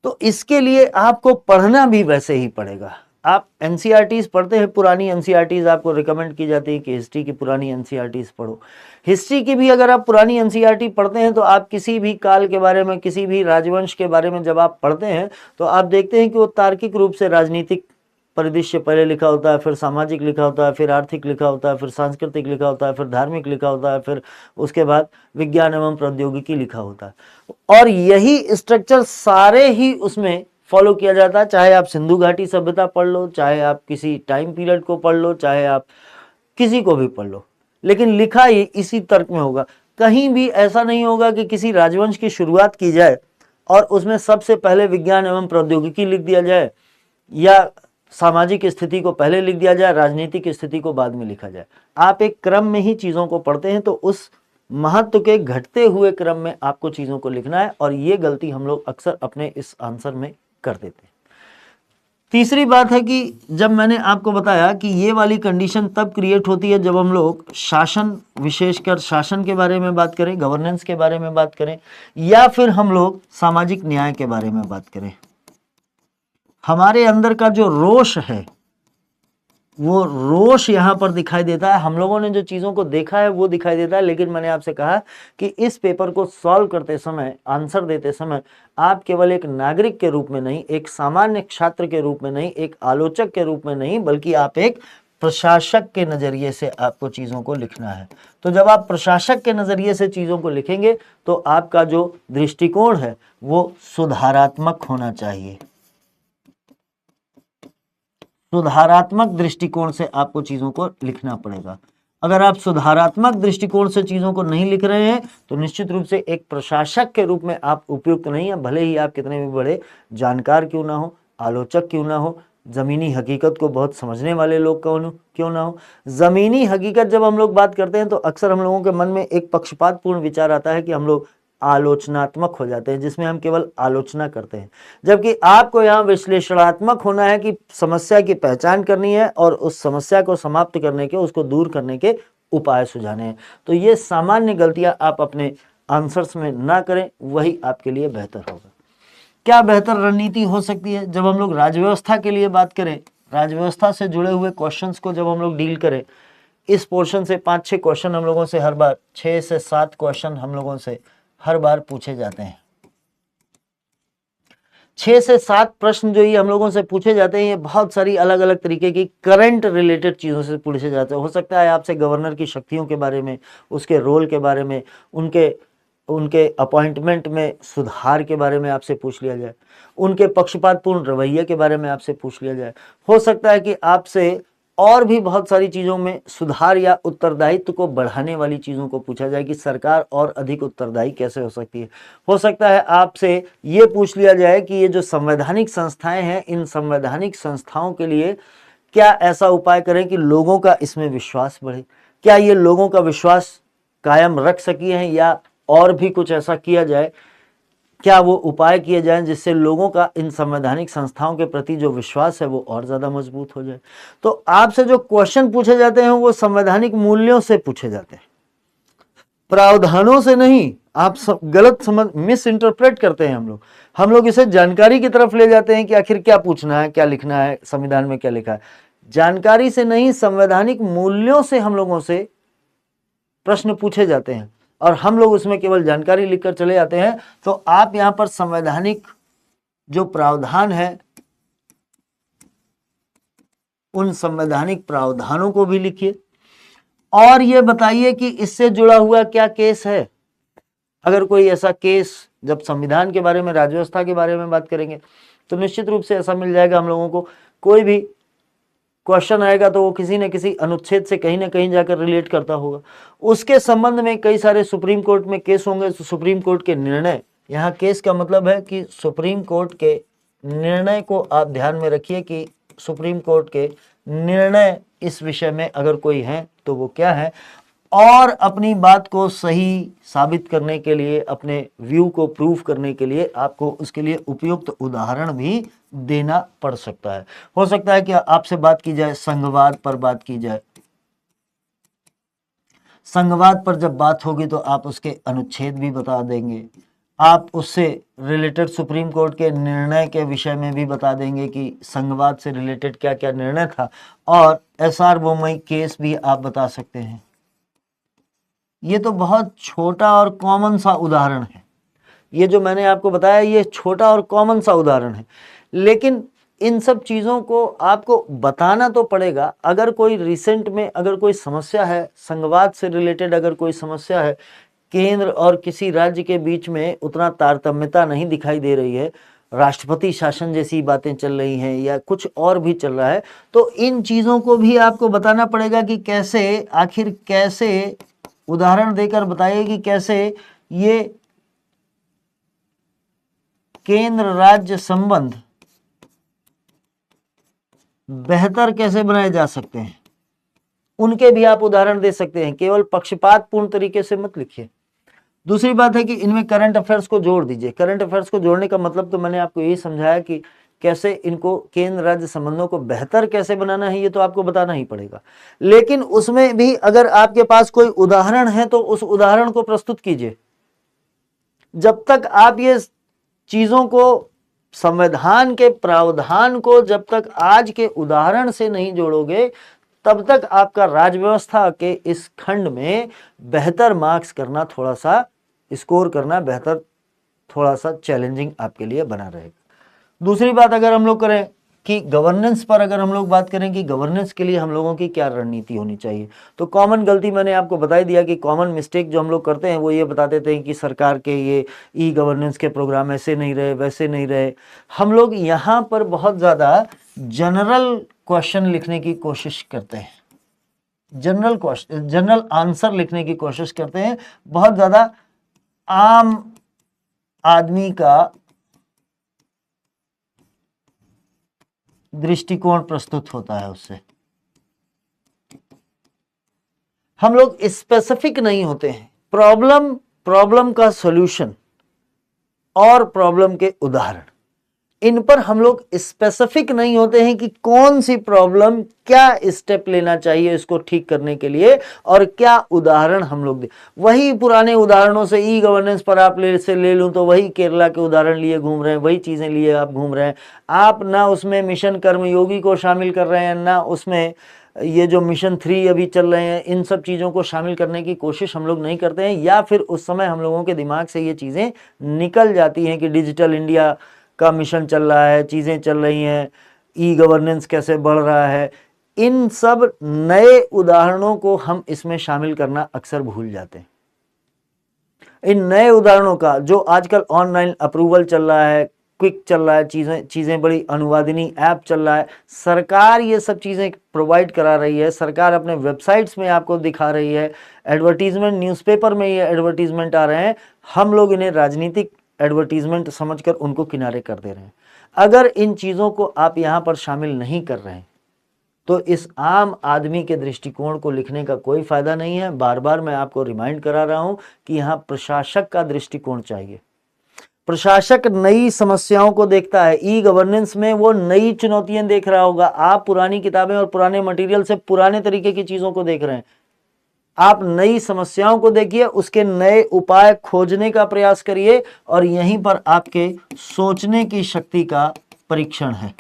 Speaker 1: तो इसके लिए आपको पढ़ना भी वैसे ही पड़ेगा। आप एनसीईआरटीज पढ़ते हैं, पुरानी एनसीईआरटीज आपको रिकमेंड की जाती है कि हिस्ट्री की पुरानी एनसीईआरटीज पढ़ो। हिस्ट्री की भी अगर आप पुरानी एनसीईआरटी पढ़ते हैं तो आप किसी भी काल के बारे में, किसी भी राजवंश के बारे में जब आप पढ़ते हैं तो आप देखते हैं कि वो तार्किक रूप से राजनीतिक परिदृश्य पहले लिखा होता है, फिर सामाजिक लिखा होता है, फिर आर्थिक लिखा होता है, फिर सांस्कृतिक लिखा होता है, फिर धार्मिक लिखा होता है, फिर उसके बाद विज्ञान एवं प्रौद्योगिकी लिखा होता है। और यही स्ट्रक्चर सारे ही उसमें फॉलो किया जाता है। चाहे आप सिंधु घाटी सभ्यता पढ़ लो, चाहे आप किसी टाइम पीरियड को पढ़ लो, चाहे आप किसी को भी पढ़ लो, लेकिन लिखा ही इसी तर्क में होगा। कहीं भी ऐसा नहीं होगा कि किसी राजवंश की शुरुआत की जाए और उसमें सबसे पहले विज्ञान एवं प्रौद्योगिकी लिख दिया जाए, या सामाजिक स्थिति को पहले लिख दिया जाए, राजनीतिक स्थिति को बाद में लिखा जाए। आप एक क्रम में ही चीजों को पढ़ते हैं, तो उस महत्व के घटते हुए क्रम में आपको चीजों को लिखना है, और ये गलती हम लोग अक्सर अपने इस आंसर में कर देते हैं। तीसरी बात है कि जब मैंने आपको बताया कि ये वाली कंडीशन तब क्रिएट होती है जब हम लोग शासन, विशेषकर शासन के बारे में बात करें, गवर्नेंस के बारे में बात करें, या फिर हम लोग सामाजिक न्याय के बारे में बात करें। हमारे अंदर का जो रोष है, वो रोष यहाँ पर दिखाई देता है। हम लोगों ने जो चीज़ों को देखा है वो दिखाई देता है, लेकिन मैंने आपसे कहा कि इस पेपर को सॉल्व करते समय, आंसर देते समय आप केवल एक नागरिक के रूप में नहीं, एक सामान्य छात्र के रूप में नहीं, एक आलोचक के रूप में नहीं, बल्कि आप एक प्रशासक के नज़रिए से आपको चीज़ों को लिखना है। तो जब आप प्रशासक के नज़रिए से चीज़ों को लिखेंगे तो आपका जो दृष्टिकोण है वो सुधारात्मक होना चाहिए। सुधारात्मक दृष्टिकोण से आपको चीज़ों को लिखना पड़ेगा। अगर आप सुधारात्मक दृष्टिकोण से चीज़ों को नहीं लिख रहे हैं तो निश्चित रूप से एक प्रशासक के रूप में आप उपयुक्त नहीं है, भले ही आप कितने भी बड़े जानकार क्यों ना हो, आलोचक क्यों ना हो, ज़मीनी हकीकत को बहुत समझने वाले लोग क्यों ना हो। ज़मीनी हकीकत जब हम लोग बात करते हैं तो अक्सर हम लोगों के मन में एक पक्षपातपूर्ण विचार आता है कि हम लोग आलोचनात्मक हो जाते हैं, जिसमें हम केवल आलोचना करते हैं, जबकि आपको यहाँ विश्लेषणात्मक होना है कि समस्या की पहचान करनी है और उस समस्या को समाप्त करने के, उसको दूर करने के उपाय सुझाने हैं। तो ये सामान्य गलतियां आप अपने आंसर्स में ना करें, वही आपके लिए बेहतर होगा। क्या बेहतर रणनीति हो सकती है? जब हम लोग राजव्यवस्था के लिए बात करें, राजव्यवस्था से जुड़े हुए क्वेश्चंस को जब हम लोग डील करें, इस पोर्शन से 5-6 क्वेश्चन हम लोगों से हर बार, 6 से 7 क्वेश्चन हम लोगों से हर बार पूछे जाते हैं। 6 से 7 प्रश्न जो ये हम लोगों से पूछे जाते हैं, ये बहुत सारी अलग अलग तरीके की करंट रिलेटेड चीज़ों से पूछे जाते हैं। हो सकता है आपसे गवर्नर की शक्तियों के बारे में, उसके रोल के बारे में, उनके अपॉइंटमेंट में सुधार के बारे में आपसे पूछ लिया जाए, उनके पक्षपातपूर्ण रवैये के बारे में आपसे पूछ लिया जाए। हो सकता है कि आपसे और भी बहुत सारी चीज़ों में सुधार या उत्तरदायित्व को बढ़ाने वाली चीज़ों को पूछा जाए कि सरकार और अधिक उत्तरदायी कैसे हो सकती है। हो सकता है आपसे ये पूछ लिया जाए कि ये जो संवैधानिक संस्थाएं हैं, इन संवैधानिक संस्थाओं के लिए क्या ऐसा उपाय करें कि लोगों का इसमें विश्वास बढ़े, क्या ये लोगों का विश्वास कायम रख सकी हैं, या और भी कुछ ऐसा किया जाए, क्या वो उपाय किए जाएं जिससे लोगों का इन संवैधानिक संस्थाओं के प्रति जो विश्वास है वो और ज़्यादा मजबूत हो जाए। तो आपसे जो क्वेश्चन पूछे जाते हैं वो संवैधानिक मूल्यों से पूछे जाते हैं, प्रावधानों से नहीं। आप गलत समझ, मिस इंटरप्रेट करते हैं हम लोग इसे जानकारी की तरफ ले जाते हैं कि आखिर क्या पूछना है, क्या लिखना है, संविधान में क्या लिखा है। जानकारी से नहीं, संवैधानिक मूल्यों से हम लोगों से प्रश्न पूछे जाते हैं और हम लोग उसमें केवल जानकारी लिखकर चले जाते हैं। तो आप यहां पर संवैधानिक जो प्रावधान है, उन संवैधानिक प्रावधानों को भी लिखिए और ये बताइए कि इससे जुड़ा हुआ क्या केस है। अगर कोई ऐसा केस, जब संविधान के बारे में, राज्यव्यवस्था के बारे में बात करेंगे तो निश्चित रूप से ऐसा मिल जाएगा हम लोगों को। कोई भी क्वेश्चन आएगा तो वो किसी न किसी अनुच्छेद से कहीं ना कहीं जाकर रिलेट करता होगा। उसके संबंध में कई सारे सुप्रीम कोर्ट में केस होंगे, तो सुप्रीम कोर्ट के निर्णय, यहाँ केस का मतलब है कि सुप्रीम कोर्ट के निर्णय को आप ध्यान में रखिए कि सुप्रीम कोर्ट के निर्णय इस विषय में अगर कोई है तो वो क्या है, और अपनी बात को सही साबित करने के लिए, अपने व्यू को प्रूव करने के लिए आपको उसके लिए उपयुक्त उदाहरण भी देना पड़ सकता है। हो सकता है कि आपसे बात की जाए, संघवाद पर बात की जाए। संघवाद पर जब बात होगी तो आप उसके अनुच्छेद भी बता देंगे, आप उससे रिलेटेड सुप्रीम कोर्ट के निर्णय के विषय में भी बता देंगे कि संघवाद से रिलेटेड क्या क्या निर्णय था, और एसआर बोमई केस भी आप बता सकते हैं। ये तो बहुत छोटा और कॉमन सा उदाहरण है, ये जो मैंने आपको बताया ये छोटा और कॉमन सा उदाहरण है, लेकिन इन सब चीज़ों को आपको बताना तो पड़ेगा। अगर कोई रिसेंट में अगर कोई समस्या है, संघवाद से रिलेटेड अगर कोई समस्या है, केंद्र और किसी राज्य के बीच में उतना तारतम्यता नहीं दिखाई दे रही है, राष्ट्रपति शासन जैसी बातें चल रही हैं या कुछ और भी चल रहा है, तो इन चीज़ों को भी आपको बताना पड़ेगा कि कैसे, आखिर कैसे, उदाहरण देकर बताइए कि कैसे ये केंद्र राज्य संबंध बेहतर कैसे बनाए जा सकते हैं, उनके भी आप उदाहरण दे सकते हैं। केवल पक्षपातपूर्ण तरीके से मत लिखिए। दूसरी बात है कि इनमें करंट अफेयर्स को जोड़ दीजिए। करंट अफेयर्स को जोड़ने का मतलब तो मैंने आपको यही समझाया कि कैसे इनको केंद्र राज्य संबंधों को बेहतर कैसे बनाना है, ये तो आपको बताना ही पड़ेगा। लेकिन उसमें भी अगर आपके पास कोई उदाहरण है तो उस उदाहरण को प्रस्तुत कीजिए। जब तक आप ये चीजों को, संविधान के प्रावधान को जब तक आज के उदाहरण से नहीं जोड़ोगे, तब तक आपका राज्य व्यवस्था के इस खंड में बेहतर मार्क्स करना, थोड़ा सा स्कोर करना बेहतर, थोड़ा सा चैलेंजिंग आपके लिए बना रहेगा। दूसरी बात अगर हम लोग करें कि गवर्नेंस पर, अगर हम लोग बात करें कि गवर्नेंस के लिए हम लोगों की क्या रणनीति होनी चाहिए, तो कॉमन गलती मैंने आपको बता दिया कि कॉमन मिस्टेक जो हम लोग करते हैं वो ये बता देते हैं कि सरकार के ये ई गवर्नेंस के प्रोग्राम ऐसे नहीं रहे, वैसे नहीं रहे। हम लोग यहाँ पर बहुत ज़्यादा जनरल क्वेश्चन लिखने की कोशिश करते हैं, जनरल क्वेश्चन, जनरल आंसर लिखने की कोशिश करते हैं। बहुत ज़्यादा आम आदमी का दृष्टिकोण प्रस्तुत होता है उससे। हम लोग स्पेसिफिक नहीं होते हैं। प्रॉब्लम का सॉल्यूशन और प्रॉब्लम के उदाहरण, इन पर हम लोग स्पेसिफिक नहीं होते हैं कि कौन सी प्रॉब्लम, क्या स्टेप लेना चाहिए इसको ठीक करने के लिए, और क्या उदाहरण हम लोग दे। वही पुराने उदाहरणों से, ई गवर्नेंस पर आप ले लूं तो वही केरला के उदाहरण लिए घूम रहे हैं, वही चीजें लिए आप घूम रहे हैं। आप ना उसमें मिशन कर्मयोगी को शामिल कर रहे हैं, ना उसमें ये जो मिशन 3 अभी चल रहे हैं, इन सब चीज़ों को शामिल करने की कोशिश हम लोग नहीं करते हैं, या फिर उस समय हम लोगों के दिमाग से ये चीज़ें निकल जाती हैं कि डिजिटल इंडिया का मिशन चल रहा है, चीज़ें चल रही हैं, ई गवर्नेंस कैसे बढ़ रहा है। इन सब नए उदाहरणों को हम इसमें शामिल करना अक्सर भूल जाते हैं। इन नए उदाहरणों का, जो आजकल ऑनलाइन अप्रूवल चल रहा है, क्विक चल रहा है, चीज़ें बड़ी अनुवादिनी ऐप चल रहा है, सरकार ये सब चीज़ें प्रोवाइड करा रही है, सरकार अपने वेबसाइट्स में आपको दिखा रही है, एडवर्टीजमेंट, न्यूज़पेपर में ये एडवर्टीजमेंट आ रहे हैं। हम लोग इन्हें राजनीतिक एडवर्टीजमेंट समझकर उनको किनारे कर दे रहे हैं। अगर इन चीज़ों को आप यहाँ पर शामिल नहीं कर रहे हैं तो इस आम आदमी के दृष्टिकोण को लिखने का कोई फायदा नहीं है। बार बार मैं आपको रिमाइंड करा रहा हूं कि यहाँ प्रशासक का दृष्टिकोण चाहिए। प्रशासक नई समस्याओं को देखता है। ई गवर्नेंस में वो नई चुनौतियां देख रहा होगा। आप पुरानी किताबें और पुराने मटेरियल से पुराने तरीके की चीजों को देख रहे हैं। आप नई समस्याओं को देखिए, उसके नए उपाय खोजने का प्रयास करिए, और यहीं पर आपके सोचने की शक्ति का परीक्षण है।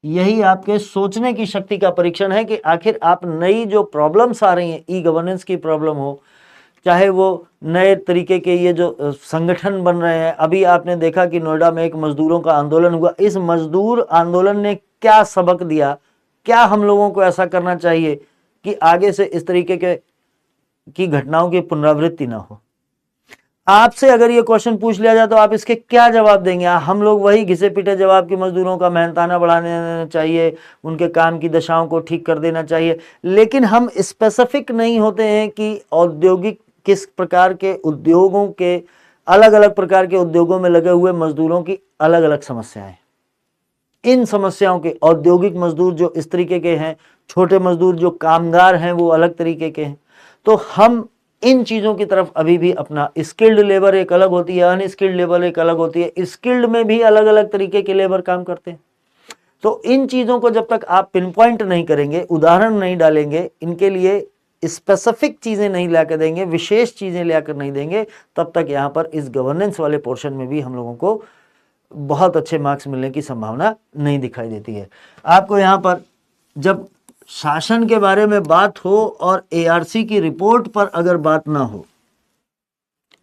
Speaker 1: यही आपके सोचने की शक्ति का परीक्षण है कि आखिर आप नई जो प्रॉब्लम्स आ रही हैं, ई गवर्नेंस की प्रॉब्लम हो, चाहे वो नए तरीके के ये जो संगठन बन रहे हैं। अभी आपने देखा कि नोएडा में एक मजदूरों का आंदोलन हुआ। इस मजदूर आंदोलन ने क्या सबक दिया? क्या हम लोगों को ऐसा करना चाहिए कि आगे से इस तरीके की घटनाओं की पुनरावृत्ति ना हो? आपसे अगर ये क्वेश्चन पूछ लिया जाए तो आप इसके क्या जवाब देंगे? हम लोग वही घिसे पिटे जवाब कि मजदूरों का मेहनताना बढ़ाना चाहिए, उनके काम की दशाओं को ठीक कर देना चाहिए। लेकिन हम स्पेसिफिक नहीं होते हैं कि औद्योगिक, किस प्रकार के उद्योगों के, अलग अलग प्रकार के उद्योगों में लगे हुए मजदूरों की अलग अलग समस्याएं। इन समस्याओं के, औद्योगिक मजदूर जो इस तरीके के हैं, छोटे मजदूर जो कामगार हैं वो अलग तरीके के हैं। तो हम इन चीजों की तरफ अभी भी अपना, स्किल्ड लेबर एक अलग होती है, अनस्किल्ड लेबर एक अलग होती है, स्किल्ड में भी अलग अलग तरीके के लेबर काम करते हैं। तो इन चीजों को जब तक आप पिन पॉइंट नहीं करेंगे, उदाहरण नहीं डालेंगे, इनके लिए स्पेसिफिक चीजें नहीं लाकर देंगे, विशेष चीजें लाकर नहीं देंगे, तब तक यहाँ पर इस गवर्नेंस वाले पोर्शन में भी हम लोगों को बहुत अच्छे मार्क्स मिलने की संभावना नहीं दिखाई देती है। आपको यहाँ पर जब शासन के बारे में बात हो और एआरसी की रिपोर्ट पर अगर बात ना हो,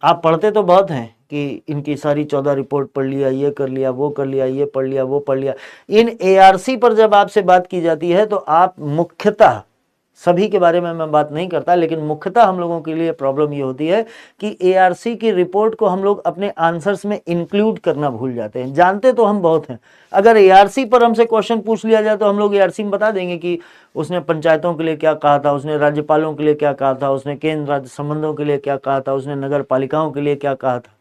Speaker 1: आप पढ़ते तो बहुत हैं कि इनकी सारी 14 रिपोर्ट पढ़ लिया, ये कर लिया, वो कर लिया, ये पढ़ लिया, वो पढ़ लिया। इन एआरसी पर जब आपसे बात की जाती है तो आप मुख्यतः, सभी के बारे में मैं बात नहीं करता, लेकिन मुख्यतः हम लोगों के लिए प्रॉब्लम ये होती है कि एआरसी की रिपोर्ट को हम लोग अपने आंसर्स में इंक्लूड करना भूल जाते हैं। जानते तो हम बहुत हैं। अगर एआरसी पर हमसे क्वेश्चन पूछ लिया जाए तो हम लोग एआरसी में बता देंगे कि उसने पंचायतों के लिए क्या कहा था, उसने राज्यपालों के लिए क्या कहा था, उसने केंद्र राज्य संबंधों के लिए क्या कहा था, उसने नगर पालिकाओं के लिए क्या कहा था।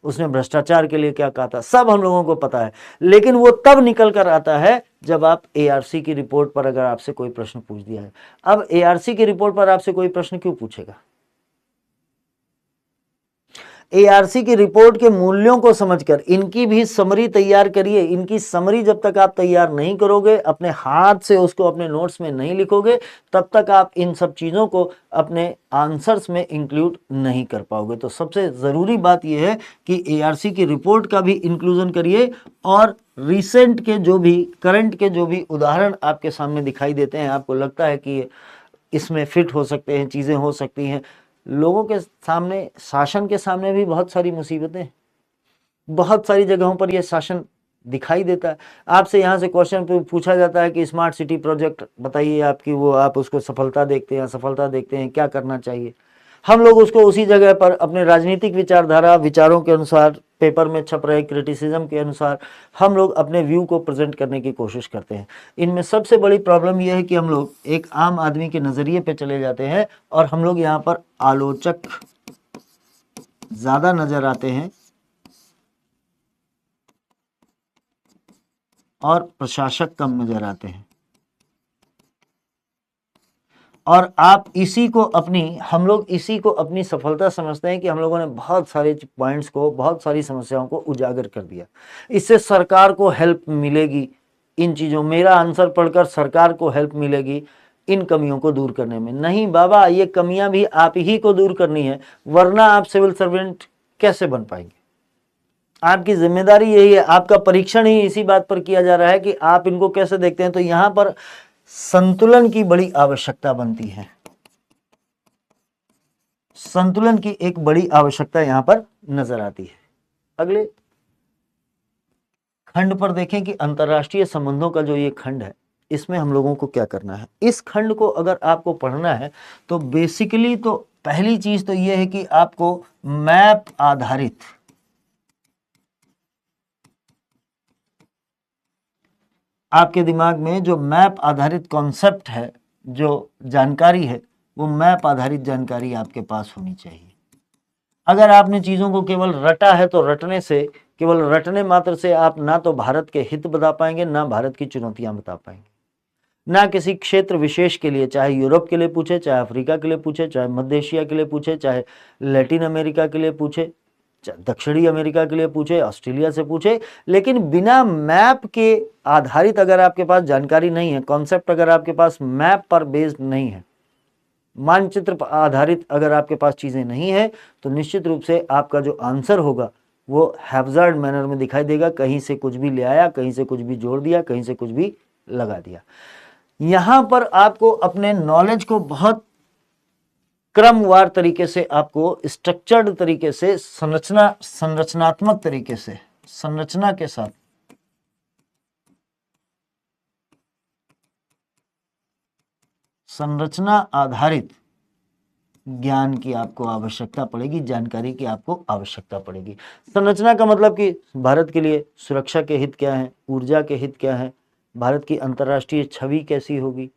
Speaker 1: उसने भ्रष्टाचार के लिए क्या कहा था, सब हम लोगों को पता है। लेकिन वो तब निकल कर आता है जब आप एआरसी की रिपोर्ट पर अगर आपसे कोई प्रश्न पूछ दिया है। अब एआरसी की रिपोर्ट पर आपसे कोई प्रश्न क्यों पूछेगा? एआरसी की रिपोर्ट के मूल्यों को समझकर इनकी भी समरी तैयार करिए। इनकी समरी जब तक आप तैयार नहीं करोगे, अपने हाथ से उसको अपने नोट्स में नहीं लिखोगे, तब तक आप इन सब चीज़ों को अपने आंसर्स में इंक्लूड नहीं कर पाओगे। तो सबसे ज़रूरी बात यह है कि एआरसी की रिपोर्ट का भी इंक्लूजन करिए, और रिसेंट के जो भी, करंट के जो भी उदाहरण आपके सामने दिखाई देते हैं, आपको लगता है कि इसमें फिट हो सकते हैं, चीज़ें हो सकती हैं। लोगों के सामने, शासन के सामने भी बहुत सारी मुसीबतें हैं, बहुत सारी जगहों पर यह शासन दिखाई देता है। आपसे यहाँ से क्वेश्चन पूछा जाता है कि स्मार्ट सिटी प्रोजेक्ट बताइए आपकी, वो आप उसको सफलता देखते हैं, असफलता देखते हैं, क्या करना चाहिए। हम लोग उसको उसी जगह पर अपने राजनीतिक विचारधारा, विचारों के अनुसार, पेपर में छप रहे क्रिटिसिज्म के अनुसार हम लोग अपने व्यू को प्रेजेंट करने की कोशिश करते हैं। इनमें सबसे बड़ी प्रॉब्लम यह है कि हम लोग एक आम आदमी के नज़रिए पे चले जाते हैं, और हम लोग यहाँ पर आलोचक ज़्यादा नज़र आते हैं और प्रशासक कम नज़र आते हैं। और आप इसी को अपनी, हम लोग इसी को अपनी सफलता समझते हैं कि हम लोगों ने बहुत सारे पॉइंट्स को, बहुत सारी समस्याओं को उजागर कर दिया, इससे सरकार को हेल्प मिलेगी इन चीज़ों, मेरा आंसर पढ़कर सरकार को हेल्प मिलेगी इन कमियों को दूर करने में। नहीं बाबा, ये कमियां भी आप ही को दूर करनी है, वरना आप सिविल सर्वेंट कैसे बन पाएंगे? आपकी जिम्मेदारी यही है, आपका परीक्षण ही इसी बात पर किया जा रहा है कि आप इनको कैसे देखते हैं। तो यहां पर संतुलन की बड़ी आवश्यकता बनती है, संतुलन की एक बड़ी आवश्यकता यहां पर नजर आती है। अगले खंड पर देखें कि अंतर्राष्ट्रीय संबंधों का जो ये खंड है, इसमें हम लोगों को क्या करना है। इस खंड को अगर आपको पढ़ना है तो बेसिकली तो पहली चीज तो ये है कि आपको मैप आधारित, आपके दिमाग में जो मैप आधारित कॉन्सेप्ट है, जो जानकारी है, वो मैप आधारित जानकारी आपके पास होनी चाहिए। अगर आपने चीज़ों को केवल रटा है तो रटने से, केवल रटने मात्र से आप ना तो भारत के हित बता पाएंगे, ना भारत की चुनौतियां बता पाएंगे, ना किसी क्षेत्र विशेष के लिए, चाहे यूरोप के लिए पूछे, चाहे अफ्रीका के लिए पूछे, चाहे मध्य एशिया के लिए पूछे, चाहे लैटिन अमेरिका के लिए पूछे, दक्षिणी अमेरिका के लिए पूछे, ऑस्ट्रेलिया से पूछे, लेकिन बिना मैप के आधारित अगर आपके पास जानकारी नहीं है, कॉन्सेप्ट अगर आपके पास मैप पर बेस्ड नहीं है, मानचित्र पर आधारित अगर आपके पास चीजें नहीं है, तो निश्चित रूप से आपका जो आंसर होगा वो हैप्जार्ड मैनर में दिखाई देगा। कहीं से कुछ भी ले आया, कहीं से कुछ भी जोड़ दिया, कहीं से कुछ भी लगा दिया। यहां पर आपको अपने नॉलेज को बहुत क्रमवार तरीके से, आपको स्ट्रक्चर्ड तरीके से, संरचनात्मक तरीके से, संरचना के साथ संरचना आधारित ज्ञान की आपको आवश्यकता पड़ेगी, जानकारी की आपको आवश्यकता पड़ेगी। संरचना का मतलब कि भारत के लिए सुरक्षा के हित क्या हैं, ऊर्जा के हित क्या हैं, भारत की अंतर्राष्ट्रीय छवि कैसी होगी,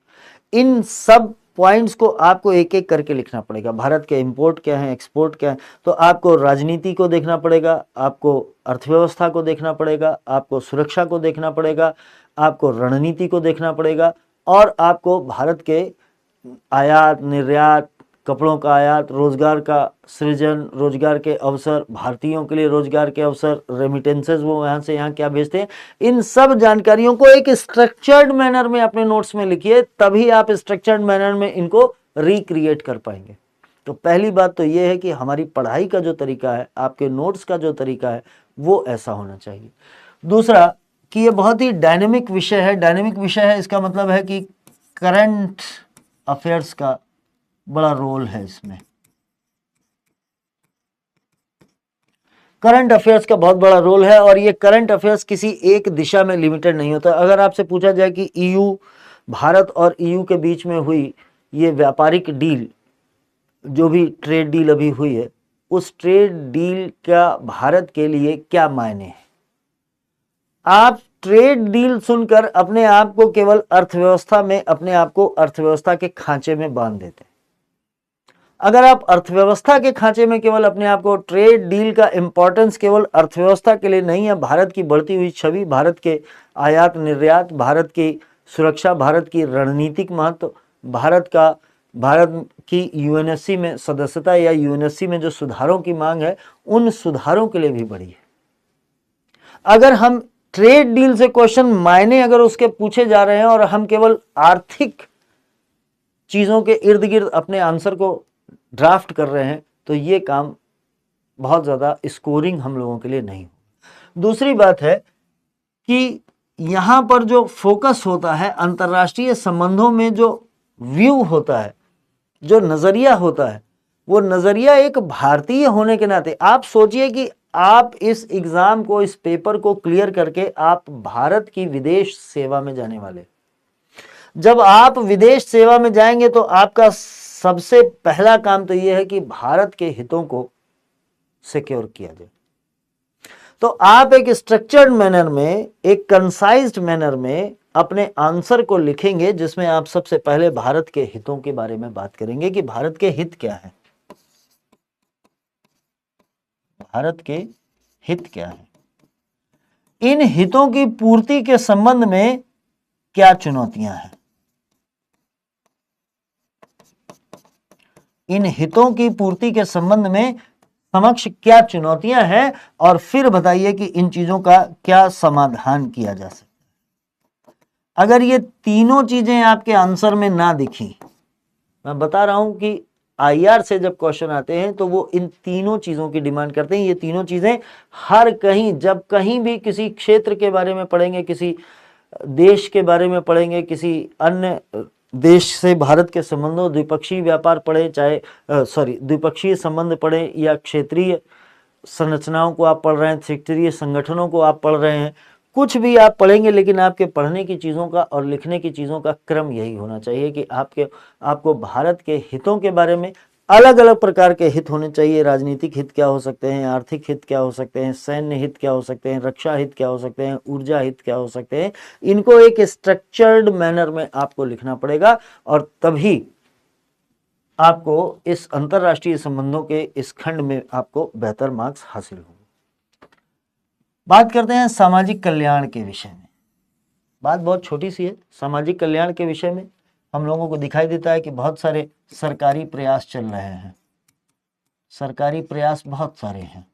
Speaker 1: इन सब पॉइंट्स को आपको एक एक करके लिखना पड़ेगा। भारत के इंपोर्ट क्या है, एक्सपोर्ट क्या है, तो आपको राजनीति को देखना पड़ेगा, आपको अर्थव्यवस्था को देखना पड़ेगा, आपको सुरक्षा को देखना पड़ेगा, आपको रणनीति को देखना पड़ेगा, और आपको भारत के आयात निर्यात, कपड़ों का आयात, रोजगार का सृजन, रोजगार के अवसर, भारतीयों के लिए रोजगार के अवसर, रेमिटेंसेस वो यहाँ से यहाँ क्या भेजते हैं, इन सब जानकारियों को एक स्ट्रक्चर्ड मैनर में अपने नोट्स में लिखिए, तभी आप स्ट्रक्चर्ड मैनर में इनको रिक्रिएट कर पाएंगे। तो पहली बात तो ये है कि हमारी पढ़ाई का जो तरीका है, आपके नोट्स का जो तरीका है, वो ऐसा होना चाहिए। दूसरा कि ये बहुत ही डायनेमिक विषय है। डायनेमिक विषय है इसका मतलब है कि करंट अफेयर्स का बड़ा रोल है इसमें। करंट अफेयर्स का बहुत बड़ा रोल है, और ये करंट अफेयर्स किसी एक दिशा में लिमिटेड नहीं होता। अगर आपसे पूछा जाए कि ईयू, भारत और ईयू के बीच में हुई ये व्यापारिक डील, जो भी ट्रेड डील अभी हुई है, उस ट्रेड डील का भारत के लिए क्या मायने हैं, आप ट्रेड डील सुनकर अपने आप को केवल अर्थव्यवस्था में, अपने आप को अर्थव्यवस्था के खांचे में बांध देते हैं। अगर आप अर्थव्यवस्था के खांचे में केवल अपने आप को, ट्रेड डील का इंपॉर्टेंस केवल अर्थव्यवस्था के लिए नहीं है, भारत की बढ़ती हुई छवि, भारत के आयात निर्यात, भारत की सुरक्षा, भारत की रणनीतिक महत्व, भारत की यूएनएससी में सदस्यता या यूएनएससी में जो सुधारों की मांग है, उन सुधारों के लिए भी बढ़ी है। अगर हम ट्रेड डील से क्वेश्चन मायने अगर उसके पूछे जा रहे हैं और हम केवल आर्थिक चीजों के इर्द गिर्द अपने आंसर को ड्राफ्ट कर रहे हैं तो ये काम बहुत ज्यादा स्कोरिंग हम लोगों के लिए नहीं हो। दूसरी बात है कि यहां पर जो फोकस होता है अंतर्राष्ट्रीय संबंधों में, जो व्यू होता है, जो नजरिया होता है, वो नजरिया एक भारतीय होने के नाते, आप सोचिए कि आप इस एग्जाम को, इस पेपर को क्लियर करके आप भारत की विदेश सेवा में जाने वाले। जब आप विदेश सेवा में जाएंगे तो आपका सबसे पहला काम तो यह है कि भारत के हितों को सिक्योर किया जाए। तो आप एक स्ट्रक्चर्ड मैनर में, एक कंसाइज्ड मैनर में अपने आंसर को लिखेंगे जिसमें आप सबसे पहले भारत के हितों के बारे में बात करेंगे कि भारत के हित क्या है, भारत के हित क्या है, इन हितों की पूर्ति के संबंध में क्या चुनौतियां हैं, इन हितों की पूर्ति के संबंध में समक्ष क्या चुनौतियां हैं, और फिर बताइए कि इन चीजों का क्या समाधान किया जा सकता है। अगर ये तीनों चीजें आपके आंसर में ना दिखी, मैं बता रहा हूं कि आईआर से जब क्वेश्चन आते हैं तो वो इन तीनों चीजों की डिमांड करते हैं। ये तीनों चीजें हर कहीं, जब कहीं भी किसी क्षेत्र के बारे में पढ़ेंगे, किसी देश के बारे में पढ़ेंगे, किसी अन्य देश से भारत के संबंधों, द्विपक्षीय व्यापार पढ़े, चाहे द्विपक्षीय संबंध पढ़े या क्षेत्रीय संरचनाओं को आप पढ़ रहे हैं, क्षेत्रीय संगठनों को आप पढ़ रहे हैं, कुछ भी आप पढ़ेंगे, लेकिन आपके पढ़ने की चीज़ों का और लिखने की चीज़ों का क्रम यही होना चाहिए कि आपको भारत के हितों के बारे में, अलग अलग प्रकार के हित होने चाहिए। राजनीतिक हित क्या हो सकते हैं, आर्थिक हित क्या हो सकते हैं, सैन्य हित क्या हो सकते हैं, रक्षा हित क्या हो सकते हैं, ऊर्जा हित क्या हो सकते हैं, इनको एक स्ट्रक्चर्ड मैनर में आपको लिखना पड़ेगा और तभी आपको इस अंतरराष्ट्रीय संबंधों के इस खंड में आपको बेहतर मार्क्स हासिल होंगे। बात करते हैं सामाजिक कल्याण के विषय में। बात बहुत छोटी सी है। सामाजिक कल्याण के विषय में हम लोगों को दिखाई देता है कि बहुत सारे सरकारी प्रयास चल रहे हैं, सरकारी प्रयास बहुत सारे हैं,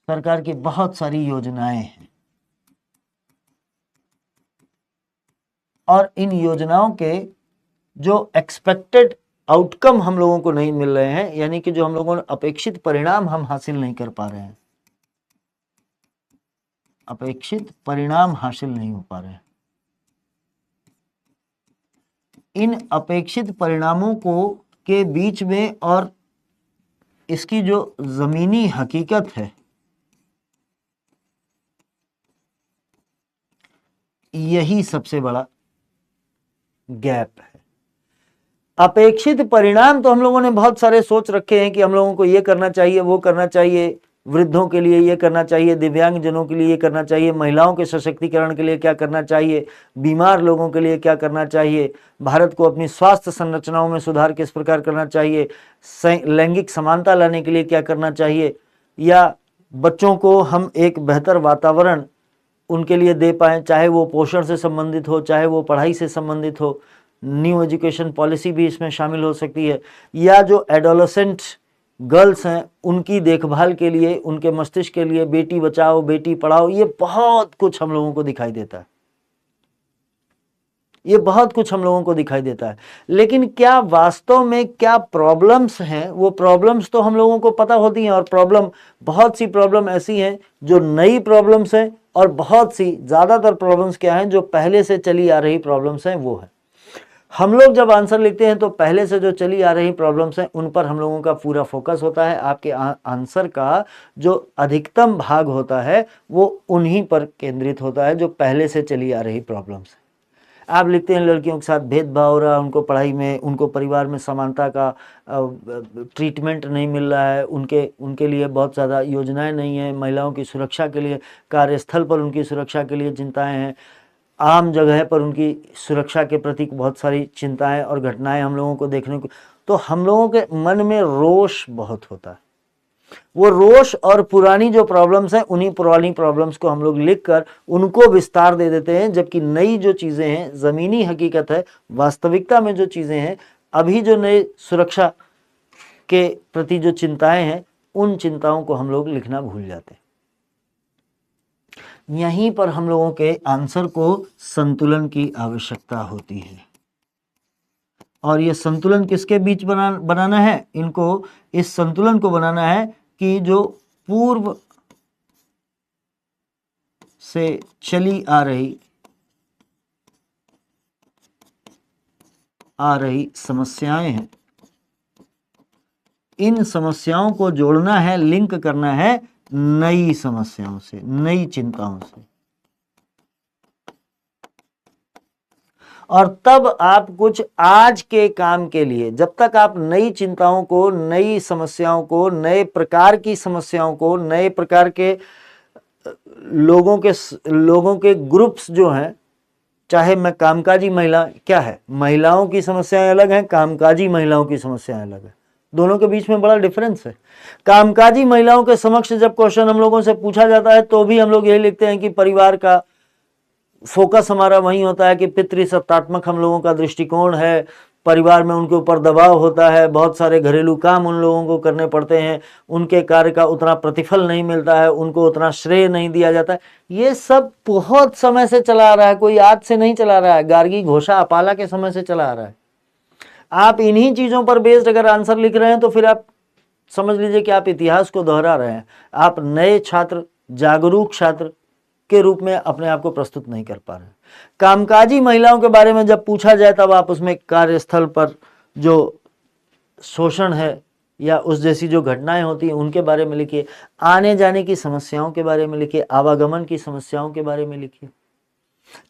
Speaker 1: सरकार की बहुत सारी योजनाएं हैं और इन योजनाओं के जो एक्सपेक्टेड आउटकम हम लोगों को नहीं मिल रहे हैं, यानी कि जो हम लोगों ने अपेक्षित परिणाम हम हासिल नहीं कर पा रहे हैं, अपेक्षित परिणाम हासिल नहीं हो पा रहे हैं। इन अपेक्षित परिणामों को के बीच में और इसकी जो जमीनी हकीकत है, यही सबसे बड़ा गैप है। अपेक्षित परिणाम तो हम लोगों ने बहुत सारे सोच रखे हैं कि हम लोगों को ये करना चाहिए, वो करना चाहिए, वृद्धों के लिए ये करना चाहिए, दिव्यांग जनों के लिए ये करना चाहिए, महिलाओं के सशक्तिकरण के लिए क्या करना चाहिए, बीमार लोगों के लिए क्या करना चाहिए, भारत को अपनी स्वास्थ्य संरचनाओं में सुधार किस प्रकार करना चाहिए, लैंगिक समानता लाने के लिए क्या करना चाहिए, या बच्चों को हम एक बेहतर वातावरण उनके लिए दे पाएँ, चाहे वो पोषण से संबंधित हो, चाहे वो पढ़ाई से संबंधित हो। न्यू एजुकेशन पॉलिसी भी इसमें शामिल हो सकती है, या जो एडोलेसेंट गर्ल्स हैं उनकी देखभाल के लिए, उनके मस्तिष्क के लिए बेटी बचाओ बेटी पढ़ाओ, ये बहुत कुछ हम लोगों को दिखाई देता है, ये बहुत कुछ हम लोगों को दिखाई देता है। लेकिन क्या वास्तव में क्या प्रॉब्लम्स हैं, वो प्रॉब्लम्स तो हम लोगों को पता होती हैं, और प्रॉब्लम, बहुत सी प्रॉब्लम ऐसी हैं जो नई प्रॉब्लम्स हैं, और बहुत सी, ज़्यादातर प्रॉब्लम्स क्या हैं जो पहले से चली आ रही प्रॉब्लम्स हैं, वो है। हम लोग जब आंसर लिखते हैं तो पहले से जो चली आ रही प्रॉब्लम्स हैं उन पर हम लोगों का पूरा फोकस होता है। आपके आंसर का जो अधिकतम भाग होता है वो उन्हीं पर केंद्रित होता है जो पहले से चली आ रही प्रॉब्लम्स हैं। आप लिखते हैं लड़कियों के साथ भेदभाव हो रहा है, उनको पढ़ाई में, उनको परिवार में समानता का ट्रीटमेंट नहीं मिल रहा है, उनके लिए बहुत ज़्यादा योजनाएं नहीं हैं, महिलाओं की सुरक्षा के लिए, कार्यस्थल पर उनकी सुरक्षा के लिए चिंताएं हैं, आम जगह पर उनकी सुरक्षा के प्रति बहुत सारी चिंताएं और घटनाएं हम लोगों को देखने को, तो हम लोगों के मन में रोष बहुत होता है। वो रोष और पुरानी जो प्रॉब्लम्स हैं, उन्हीं पुरानी प्रॉब्लम्स को हम लोग लिखकर उनको विस्तार दे देते हैं, जबकि नई जो चीजें हैं, जमीनी हकीकत है, वास्तविकता में जो चीजें हैं, अभी जो नए सुरक्षा के प्रति जो चिंताएं हैं, उन चिंताओं को हम लोग लिखना भूल जाते हैं। यहीं पर हम लोगों के आंसर को संतुलन की आवश्यकता होती है। और ये संतुलन किसके बीच बनाना है? इनको, इस संतुलन को बनाना है कि जो पूर्व से चली आ रही समस्याएं हैं, इन समस्याओं को जोड़ना है, लिंक करना है नई समस्याओं से, नई चिंताओं से। और तब आप कुछ आज के काम के लिए, जब तक आप नई चिंताओं को, नई समस्याओं को, नए प्रकार की समस्याओं को, नए प्रकार के लोगों के ग्रुप्स जो हैं, चाहे मैं कामकाजी महिला, क्या है, महिलाओं की समस्याएं अलग हैं, कामकाजी महिलाओं की समस्याएं अलग है, दोनों के बीच में बड़ा डिफरेंस है। कामकाजी महिलाओं के समक्ष जब क्वेश्चन हम लोगों से पूछा जाता है तो भी हम लोग यही लिखते हैं कि परिवार का फोकस हमारा वही होता है कि पितृसत्तात्मक हम लोगों का दृष्टिकोण है, परिवार में उनके ऊपर दबाव होता है, बहुत सारे घरेलू काम उन लोगों को करने पड़ते हैं, उनके कार्य का उतना प्रतिफल नहीं मिलता है, उनको उतना श्रेय नहीं दिया जाता है। ये सब बहुत समय से चला आ रहा है, कोई आज से नहीं चला रहा है, गार्गी घोषा अपाला के समय से चला आ रहा है। आप इन्हीं चीजों पर बेस्ड अगर आंसर लिख रहे हैं तो फिर आप समझ लीजिए कि आप इतिहास को दोहरा रहे हैं। आप नए छात्र, जागरूक छात्र के रूप में अपने आप को प्रस्तुत नहीं कर पा रहे। कामकाजी महिलाओं के बारे में जब पूछा जाए तब आप उसमें कार्यस्थल पर जो शोषण है या उस जैसी जो घटनाएं होती हैं उनके बारे में लिखिए, आने जाने की समस्याओं के बारे में लिखिए, आवागमन की समस्याओं के बारे में लिखिए।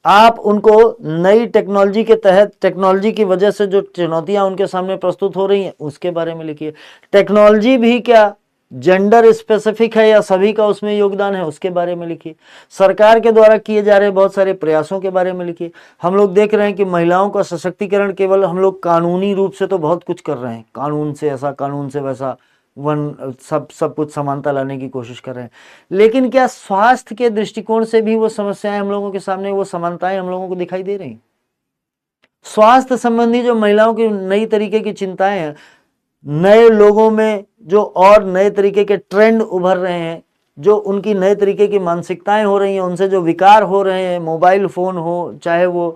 Speaker 1: आप उनको नई टेक्नोलॉजी के तहत, टेक्नोलॉजी की वजह से जो चुनौतियां उनके सामने प्रस्तुत हो रही हैं उसके बारे में लिखिए। टेक्नोलॉजी भी क्या जेंडर स्पेसिफिक है या सभी का उसमें योगदान है, उसके बारे में लिखिए। सरकार के द्वारा किए जा रहे बहुत सारे प्रयासों के बारे में लिखिए। हम लोग देख रहे हैं कि महिलाओं का सशक्तिकरण केवल हम लोग कानूनी रूप से तो बहुत कुछ कर रहे हैं, कानून से ऐसा, कानून से वैसा, सब कुछ समानता लाने की कोशिश कर रहे हैं, लेकिन क्या स्वास्थ्य के दृष्टिकोण से भी वो समस्याएं हम लोगों के सामने, वो समानताएं हम लोगों को दिखाई दे रही? स्वास्थ्य संबंधी जो महिलाओं की नई तरीके की चिंताएं हैं, नए लोगों में जो और नए तरीके के ट्रेंड उभर रहे हैं, जो उनकी नए तरीके की मानसिकताएं हो रही हैं, उनसे जो विकार हो रहे हैं, मोबाइल फोन हो, चाहे वो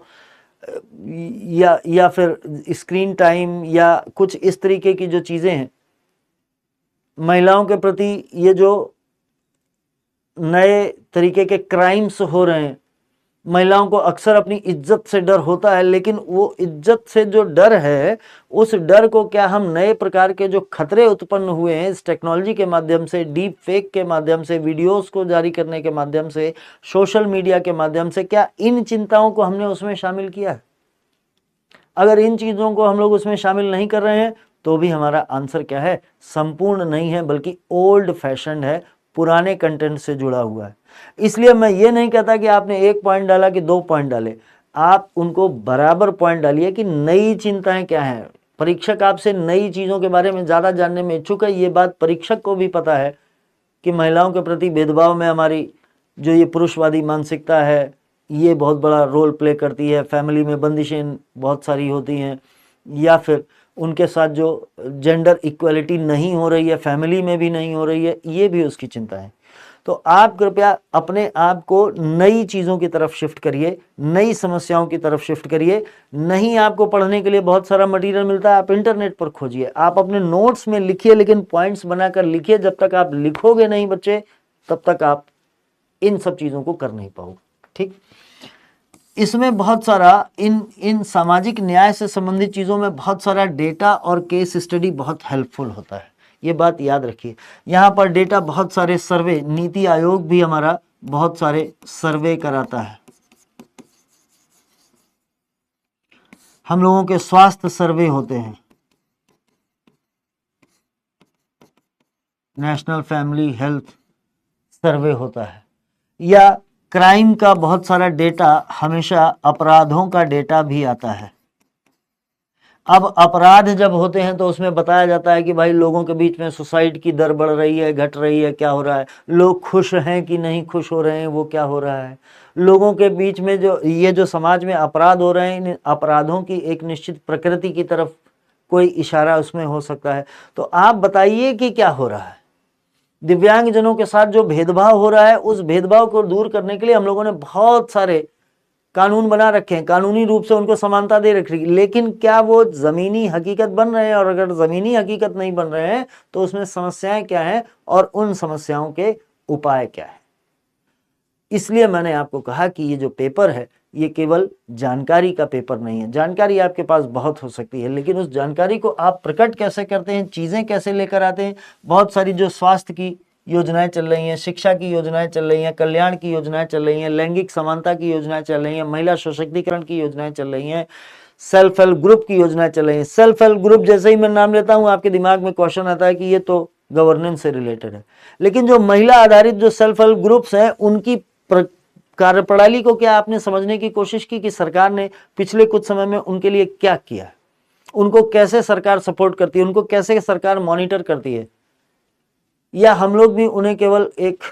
Speaker 1: या फिर स्क्रीन टाइम या कुछ इस तरीके की जो चीजें हैं, महिलाओं के प्रति ये जो नए तरीके के क्राइम्स हो रहे हैं, महिलाओं को अक्सर अपनी इज्जत से डर होता है, लेकिन वो इज्जत से जो डर है, उस डर को क्या हम नए प्रकार के जो खतरे उत्पन्न हुए हैं इस टेक्नोलॉजी के माध्यम से, डीप फेक के माध्यम से, वीडियोस को जारी करने के माध्यम से, सोशल मीडिया के माध्यम से, क्या इन चिंताओं को हमने उसमें शामिल किया है? अगर इन चीजों को हम लोग उसमें शामिल नहीं कर रहे हैं तो भी हमारा आंसर क्या है? संपूर्ण नहीं है, बल्कि ओल्ड फैशन्ड है, पुराने कंटेंट से जुड़ा हुआ है। इसलिए मैं ये नहीं कहता कि आपने 1 पॉइंट डाला कि 2 पॉइंट डाले, आप उनको बराबर पॉइंट डालिए कि नई चिंताएं क्या हैं। परीक्षक आपसे नई चीजों के बारे में ज्यादा जानने में इच्छुक है, ये बात परीक्षक को भी पता है कि महिलाओं के प्रति भेदभाव में हमारी जो ये पुरुषवादी मानसिकता है, ये बहुत बड़ा रोल प्ले करती है। फैमिली में बंदिशें बहुत सारी होती हैं, या फिर उनके साथ जो जेंडर इक्वलिटी नहीं हो रही है, फैमिली में भी नहीं हो रही है, ये भी उसकी चिंता है। तो आप कृपया अपने आप को नई चीज़ों की तरफ शिफ्ट करिए, नई समस्याओं की तरफ शिफ्ट करिए। नहीं आपको पढ़ने के लिए बहुत सारा मटेरियल मिलता है, आप इंटरनेट पर खोजिए, आप अपने नोट्स में लिखिए, लेकिन पॉइंट्स बनाकर लिखिए। जब तक आप लिखोगे नहीं बच्चे, तब तक आप इन सब चीज़ों को कर नहीं पाओगे। ठीक, इसमें बहुत सारा इन सामाजिक न्याय से संबंधित चीज़ों में बहुत सारा डेटा और केस स्टडी बहुत हेल्पफुल होता है, ये बात याद रखिए। यहाँ पर डेटा, बहुत सारे सर्वे, नीति आयोग भी हमारा बहुत सारे सर्वे कराता है। हम लोगों के स्वास्थ्य सर्वे होते हैं, नेशनल फैमिली हेल्थ सर्वे होता है, या क्राइम का बहुत सारा डेटा, हमेशा अपराधों का डेटा भी आता है। अब अपराध जब होते हैं तो उसमें बताया जाता है कि भाई लोगों के बीच में सुसाइड की दर बढ़ रही है, घट रही है, क्या हो रहा है, लोग खुश हैं कि नहीं खुश हो रहे हैं, वो क्या हो रहा है, लोगों के बीच में जो समाज में अपराध हो रहे हैं, इन अपराधों की एक निश्चित प्रकृति की तरफ कोई इशारा उसमें हो सकता है। तो आप बताइए कि क्या हो रहा है। दिव्यांगजनों के साथ जो भेदभाव हो रहा है, उस भेदभाव को दूर करने के लिए हम लोगों ने बहुत सारे कानून बना रखे हैं, कानूनी रूप से उनको समानता दे रखी, लेकिन क्या वो जमीनी हकीकत बन रहे हैं? और अगर जमीनी हकीकत नहीं बन रहे हैं तो उसमें समस्याएं क्या हैं और उन समस्याओं के उपाय क्या है। इसलिए मैंने आपको कहा कि ये जो पेपर है ये केवल जानकारी का पेपर नहीं है। जानकारी आपके पास बहुत हो सकती है, लेकिन उस जानकारी को आप प्रकट कैसे करते हैं, चीजें कैसे लेकर आते हैं। बहुत सारी जो स्वास्थ्य की योजनाएं चल रही हैं, शिक्षा की योजनाएं चल रही हैं, कल्याण की योजनाएं चल रही हैं, लैंगिक समानता की योजनाएं चल रही हैं, महिला सशक्तिकरण की योजनाएं चल रही हैं, सेल्फ हेल्प ग्रुप की योजनाएं चल रही हैं। सेल्फ हेल्प ग्रुप जैसे ही मैं नाम लेता हूं आपके दिमाग में क्वेश्चन आता है कि ये तो गवर्नेंस से रिलेटेड है, लेकिन जो महिला आधारित जो सेल्फ हेल्प ग्रुप्स हैं उनकी कार्यप्रणाली को क्या आपने समझने की कोशिश की कि सरकार ने पिछले कुछ समय में उनके लिए क्या किया है, उनको कैसे सरकार सपोर्ट करती है, उनको कैसे सरकार मॉनिटर करती है, या हम लोग भी उन्हें केवल एक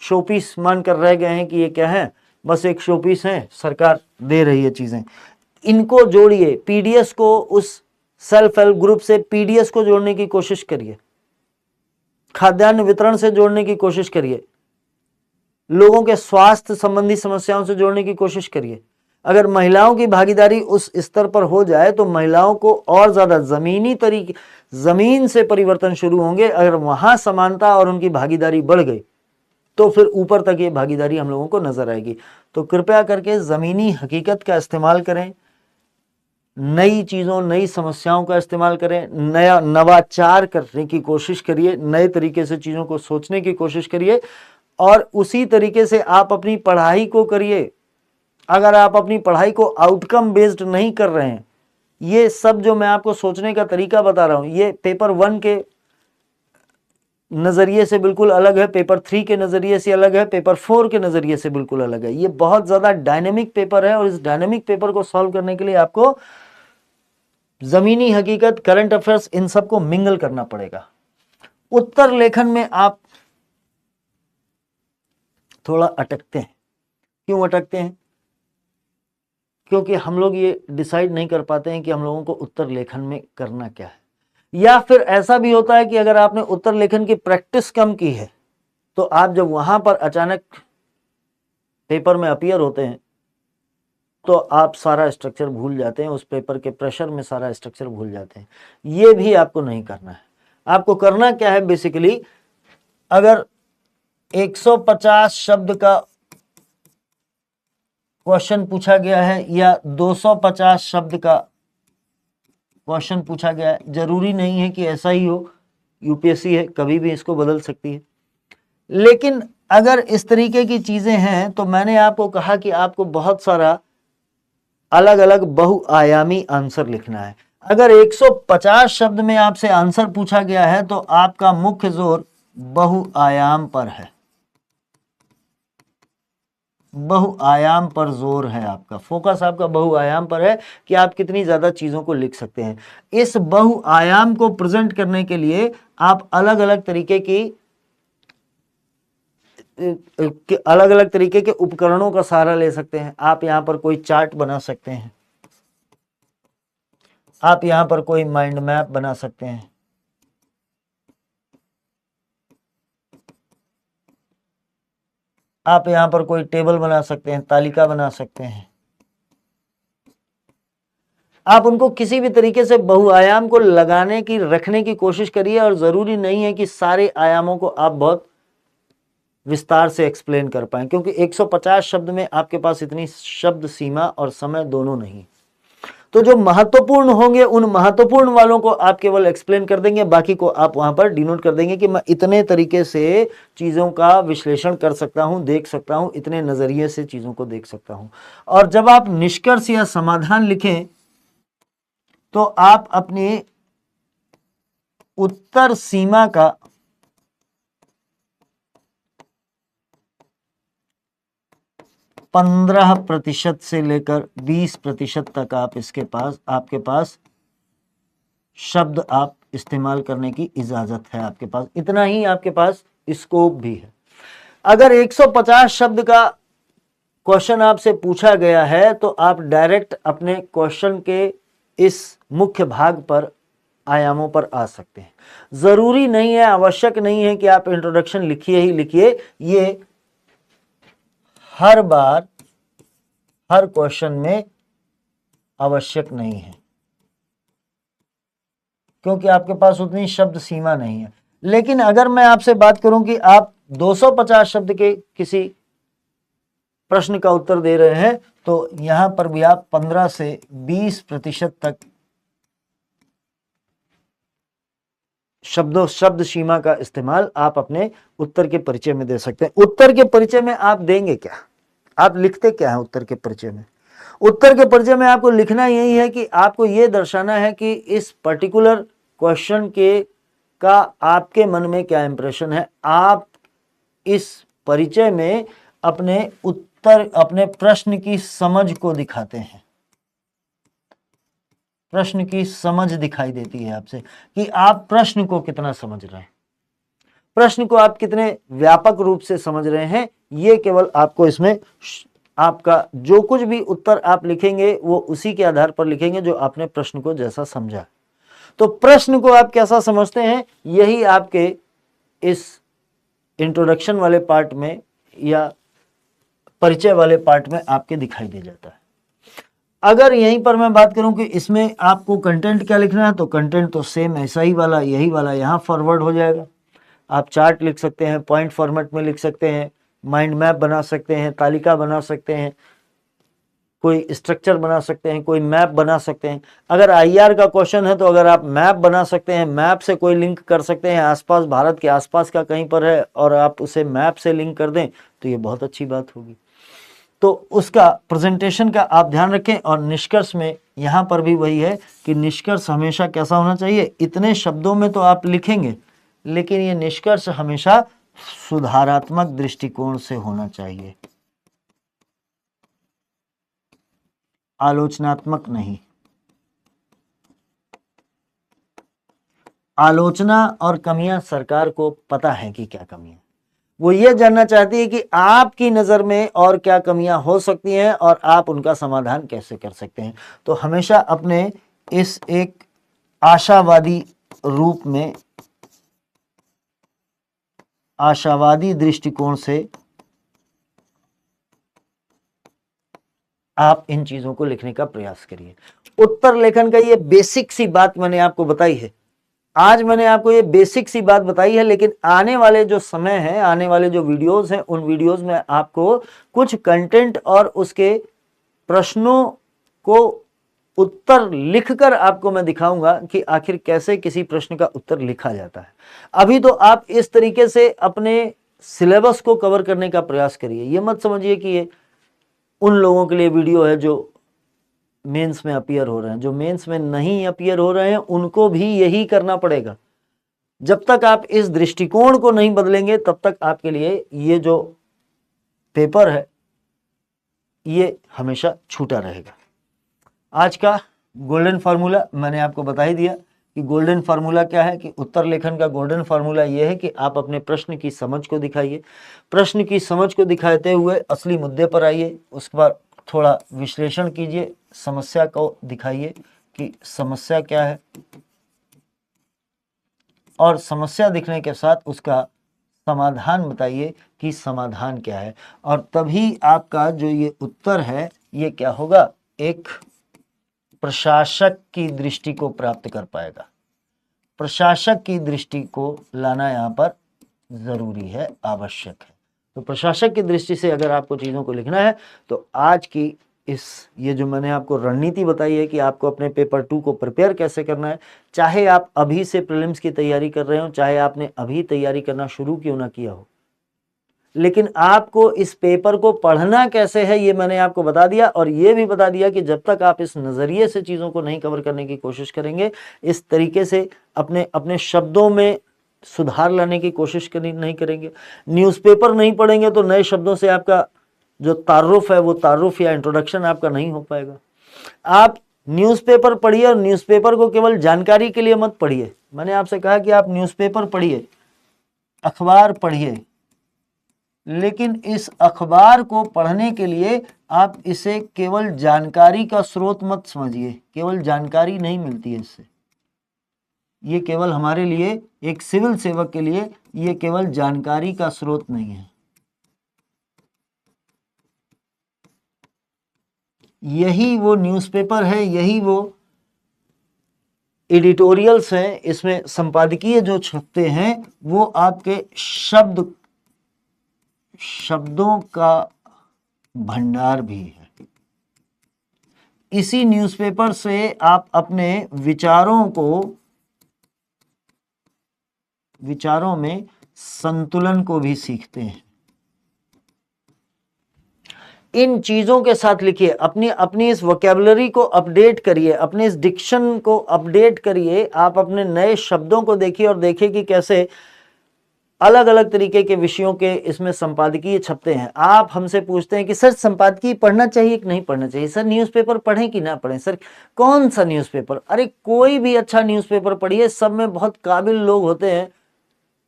Speaker 1: शोपीस मानकर रह गए हैं कि ये क्या है, बस एक शोपीस है, सरकार दे रही है चीजें। इनको जोड़िए, पीडीएस को, उस सेल्फ हेल्प ग्रुप से पीडीएस को जोड़ने की कोशिश करिए, खाद्यान्न वितरण से जोड़ने की कोशिश करिए, लोगों के स्वास्थ्य संबंधी समस्याओं से जोड़ने की कोशिश करिए। अगर महिलाओं की भागीदारी उस स्तर पर हो जाए तो महिलाओं को और ज्यादा जमीन से परिवर्तन शुरू होंगे। अगर वहां समानता और उनकी भागीदारी बढ़ गई तो फिर ऊपर तक ये भागीदारी हम लोगों को नजर आएगी। तो कृपया करके जमीनी हकीकत का इस्तेमाल करें, नई चीजों, नई समस्याओं का इस्तेमाल करें, नया नवाचार करने की कोशिश करिए, नए तरीके से चीजों को सोचने की कोशिश करिए और उसी तरीके से आप अपनी पढ़ाई को करिए। अगर आप अपनी पढ़ाई को आउटकम बेस्ड नहीं कर रहे हैं, ये सब जो मैं आपको सोचने का तरीका बता रहा हूं ये पेपर 1 के नजरिए से बिल्कुल अलग है, पेपर 3 के नजरिए से अलग है, पेपर 4 के नजरिए से बिल्कुल अलग है। ये बहुत ज्यादा डायनेमिक पेपर है और इस डायनेमिक पेपर को सॉल्व करने के लिए आपको जमीनी हकीकत, करंट अफेयर्स, इन सबको मिंगल करना पड़ेगा। उत्तर लेखन में आप थोड़ा अटकते हैं। क्यों अटकते हैं? क्योंकि हम लोग ये डिसाइड नहीं कर पाते हैं कि हम लोगों को उत्तर लेखन में करना क्या है। या फिर ऐसा भी होता है कि अगर आपने उत्तर लेखन की प्रैक्टिस कम की है तो आप जब वहां पर अचानक पेपर में अपीयर होते हैं तो आप सारा स्ट्रक्चर भूल जाते हैं, उस पेपर के प्रेशर में सारा स्ट्रक्चर भूल जाते हैं। ये भी आपको नहीं करना है। आपको करना क्या है बेसिकली, अगर 150 शब्द का क्वेश्चन पूछा गया है या 250 शब्द का क्वेश्चन पूछा गया है, जरूरी नहीं है कि ऐसा ही हो, यूपीएससी है, कभी भी इसको बदल सकती है। लेकिन अगर इस तरीके की चीजें हैं तो मैंने आपको कहा कि आपको बहुत सारा अलग अलग बहुआयामी आंसर लिखना है। अगर 150 शब्द में आपसे आंसर पूछा गया है तो आपका मुख्य जोर बहुआयाम पर है, बहुआयाम पर जोर है, आपका फोकस आपका बहुआयाम पर है कि आप कितनी ज्यादा चीजों को लिख सकते हैं। इस बहुआयाम को प्रेजेंट करने के लिए आप अलग अलग तरीके के उपकरणों का सहारा ले सकते हैं। आप यहां पर कोई चार्ट बना सकते हैं, आप यहां पर कोई माइंड मैप बना सकते हैं, आप यहां पर कोई टेबल बना सकते हैं, तालिका बना सकते हैं। आप उनको किसी भी तरीके से बहुआयाम को लगाने की, रखने की कोशिश करिए और जरूरी नहीं है कि सारे आयामों को आप बहुत विस्तार से एक्सप्लेन कर पाए, क्योंकि 150 शब्द में आपके पास इतनी शब्द सीमा और समय दोनों नहीं। तो जो महत्वपूर्ण होंगे उन महत्वपूर्ण वालों को आप केवल एक्सप्लेन कर देंगे, बाकी को आप वहां पर डिनोट कर देंगे कि मैं इतने तरीके से चीजों का विश्लेषण कर सकता हूं, देख सकता हूं, इतने नजरिए से चीजों को देख सकता हूं। और जब आप निष्कर्ष या समाधान लिखें तो आप अपनी उत्तर सीमा का 15% से लेकर 20% तक आपके पास शब्द आप इस्तेमाल करने की इजाजत है। आपके पास इतना ही आपके पास स्कोप भी है। अगर 150 शब्द का क्वेश्चन आपसे पूछा गया है तो आप डायरेक्ट अपने क्वेश्चन के इस मुख्य भाग पर आयामों पर आ सकते हैं। जरूरी नहीं है, आवश्यक नहीं है कि आप इंट्रोडक्शन लिखिए ही लिखिए। ये हर बार हर क्वेश्चन में आवश्यक नहीं है, क्योंकि आपके पास उतनी शब्द सीमा नहीं है। लेकिन अगर मैं आपसे बात करूं कि आप 250 शब्द के किसी प्रश्न का उत्तर दे रहे हैं, तो यहां पर भी आप 15 से 20% तक शब्द सीमा का इस्तेमाल आप अपने उत्तर के परिचय में दे सकते हैं। उत्तर के परिचय में आप देंगे क्या, आप लिखते क्या है उत्तर के परिचय में? उत्तर के परिचय में आपको लिखना यही है कि आपको यह दर्शाना है कि इस पर्टिकुलर क्वेश्चन के का आपके मन में क्या इंप्रेशन है। आप इस परिचय में अपने प्रश्न की समझ को दिखाते हैं। प्रश्न की समझ दिखाई देती है आपसे कि आप प्रश्न को कितना समझ रहे हैं, प्रश्न को आप कितने व्यापक रूप से समझ रहे हैं। ये केवल आपको इसमें आपका जो कुछ भी उत्तर आप लिखेंगे वो उसी के आधार पर लिखेंगे जो आपने प्रश्न को जैसा समझा। तो प्रश्न को आप कैसा समझते हैं, यही आपके इस इंट्रोडक्शन वाले पार्ट में या परिचय वाले पार्ट में आपके दिखाई दे जाता है। अगर यहीं पर मैं बात करूं कि इसमें आपको कंटेंट क्या लिखना है, तो कंटेंट तो सेम ऐसा ही वाला, यही वाला यहां फॉरवर्ड हो जाएगा। आप चार्ट लिख सकते हैं, पॉइंट फॉर्मेट में लिख सकते हैं, माइंड मैप बना सकते हैं, तालिका बना सकते हैं, कोई स्ट्रक्चर बना सकते हैं, कोई मैप बना सकते हैं। अगर आईआर का क्वेश्चन है तो अगर आप मैप बना सकते हैं, मैप से कोई लिंक कर सकते हैं, आसपास भारत के आसपास का कहीं पर है और आप उसे मैप से लिंक कर दें तो ये बहुत अच्छी बात होगी। तो उसका प्रेजेंटेशन का आप ध्यान रखें। और निष्कर्ष में यहाँ पर भी वही है कि निष्कर्ष हमेशा कैसा होना चाहिए, इतने शब्दों में तो आप लिखेंगे लेकिन ये निष्कर्ष हमेशा सुधारात्मक दृष्टिकोण से होना चाहिए, आलोचनात्मक नहीं। आलोचना और कमियां सरकार को पता है कि क्या कमियां, वो ये जानना चाहती है कि आपकी नजर में और क्या कमियां हो सकती हैं और आप उनका समाधान कैसे कर सकते हैं। तो हमेशा अपने इस एक आशावादी रूप में, आशावादी दृष्टिकोण से आप इन चीजों को लिखने का प्रयास करिए। उत्तर लेखन का ये बेसिक सी बात मैंने आपको बताई है, आज मैंने आपको ये बेसिक सी बात बताई है, लेकिन आने वाले जो समय है, आने वाले जो वीडियोस हैं, उन वीडियोस में आपको कुछ कंटेंट और उसके प्रश्नों को उत्तर लिखकर आपको मैं दिखाऊंगा कि आखिर कैसे किसी प्रश्न का उत्तर लिखा जाता है। अभी तो आप इस तरीके से अपने सिलेबस को कवर करने का प्रयास करिए। ये मत समझिए कि ये उन लोगों के लिए वीडियो है जो मेंस में अपीयर हो रहे हैं। जो मेंस में नहीं अपीयर हो रहे हैं उनको भी यही करना पड़ेगा। जब तक आप इस दृष्टिकोण को नहीं बदलेंगे तब तक आपके लिए ये जो पेपर है ये हमेशा छूटा रहेगा। आज का गोल्डन फार्मूला मैंने आपको बता ही दिया कि गोल्डन फार्मूला क्या है, कि उत्तर लेखन का गोल्डन फार्मूला ये है कि आप अपने प्रश्न की समझ को दिखाइए, प्रश्न की समझ को दिखाते हुए असली मुद्दे पर आइए, उसके बाद थोड़ा विश्लेषण कीजिए, समस्या को दिखाइए कि समस्या क्या है, और समस्या दिखने के साथ उसका समाधान बताइए कि समाधान क्या है। और तभी आपका जो ये उत्तर है ये क्या होगा, एक प्रशासक की दृष्टि को प्राप्त कर पाएगा। प्रशासक की दृष्टि को लाना यहाँ पर जरूरी है, आवश्यक है। तो प्रशासक की दृष्टि से अगर आपको चीज़ों को लिखना है तो आज की ये जो मैंने आपको रणनीति बताई है कि आपको अपने पेपर 2 को प्रिपेयर कैसे करना है, चाहे आप अभी से प्रीलिम्स की तैयारी कर रहे हो, चाहे आपने अभी तैयारी करना शुरू क्यों ना किया हो, लेकिन आपको इस पेपर को पढ़ना कैसे है ये मैंने आपको बता दिया। और ये भी बता दिया कि जब तक आप इस नज़रिए से चीज़ों को नहीं कवर करने की कोशिश करेंगे, इस तरीके से अपने शब्दों में सुधार लाने की कोशिश नहीं करेंगे, न्यूज़पेपर नहीं पढ़ेंगे तो नए शब्दों से आपका जो तारुफ है वो तारुफ या इंट्रोडक्शन आपका नहीं हो पाएगा। आप न्यूज़पेपर पढ़िए और न्यूज़पेपर को केवल जानकारी के लिए मत पढ़िए। मैंने आपसे कहा कि आप न्यूज़पेपर पढ़िए, अखबार पढ़िए, लेकिन इस अखबार को पढ़ने के लिए आप इसे केवल जानकारी का स्रोत मत समझिए। केवल जानकारी नहीं मिलती है इससे। ये केवल हमारे लिए, एक सिविल सेवक के लिए ये केवल जानकारी का स्रोत नहीं है। यही वो न्यूज़पेपर है, यही वो एडिटोरियल्स हैं, इसमें संपादकीय जो छपते हैं वो आपके शब्दों का भंडार भी है। इसी न्यूज़पेपर से आप अपने विचारों में संतुलन को भी सीखते हैं। इन चीजों के साथ लिखिए, अपनी इस वोकैबुलरी को अपडेट करिए, अपने इस डिक्शन को अपडेट करिए। आप अपने नए शब्दों को देखिए और देखिए कि कैसे अलग अलग तरीके के विषयों के इसमें संपादकीय छपते हैं। आप हमसे पूछते हैं कि सर संपादकीय पढ़ना चाहिए कि नहीं पढ़ना चाहिए, सर न्यूज़पेपर पढ़ें कि ना पढ़ें, सर कौन सा न्यूज़पेपर। अरे कोई भी अच्छा न्यूज़पेपर पढ़िए, सब में बहुत काबिल लोग होते हैं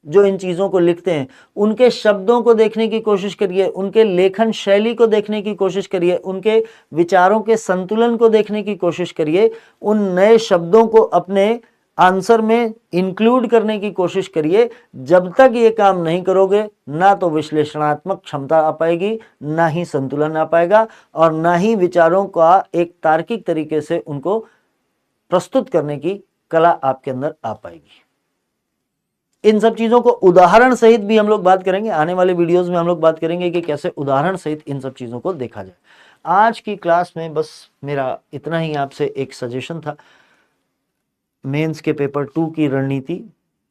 Speaker 1: जो इन चीज़ों को लिखते हैं। उनके शब्दों को देखने की कोशिश करिए, उनके लेखन शैली को देखने की कोशिश करिए, उनके विचारों के संतुलन को देखने की कोशिश करिए, उन नए शब्दों को अपने आंसर में इंक्लूड करने की कोशिश करिए। जब तक ये काम नहीं करोगे, ना तो विश्लेषणात्मक क्षमता आ पाएगी, ना ही संतुलन आ पाएगा, और ना ही विचारों का एक तार्किक तरीके से उनको प्रस्तुत करने की कला आपके अंदर आ पाएगी। इन सब चीजों को उदाहरण सहित भी हम लोग बात करेंगे। आने वाले वीडियोस में हम लोग बात करेंगे कि कैसे उदाहरण सहित इन सब चीजों को देखा जाए। आज की क्लास में बस मेरा इतना ही आपसे एक सजेशन था। मेंस के पेपर 2 की रणनीति,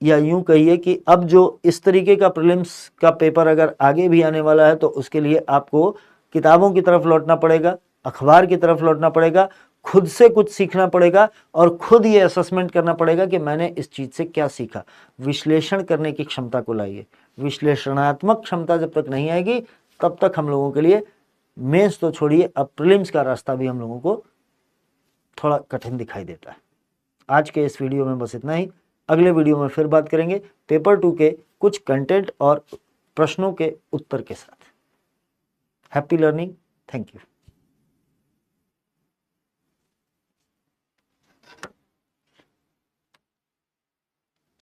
Speaker 1: या यूं कहिए कि अब जो इस तरीके का प्रीलिम्स का पेपर अगर आगे भी आने वाला है तो उसके लिए आपको किताबों की तरफ लौटना पड़ेगा, अखबार की तरफ लौटना पड़ेगा, खुद से कुछ सीखना पड़ेगा और खुद ये असेसमेंट करना पड़ेगा कि मैंने इस चीज से क्या सीखा। विश्लेषण करने की क्षमता को लाइए। विश्लेषणात्मक क्षमता जब तक नहीं आएगी तब तक हम लोगों के लिए मेंस तो छोड़िए, अब प्रीलिम्स का रास्ता भी हम लोगों को थोड़ा कठिन दिखाई देता है। आज के इस वीडियो में बस इतना ही। अगले वीडियो में फिर बात करेंगे पेपर 2 के कुछ कंटेंट और प्रश्नों के उत्तर के साथ। Happy learning. Thank you.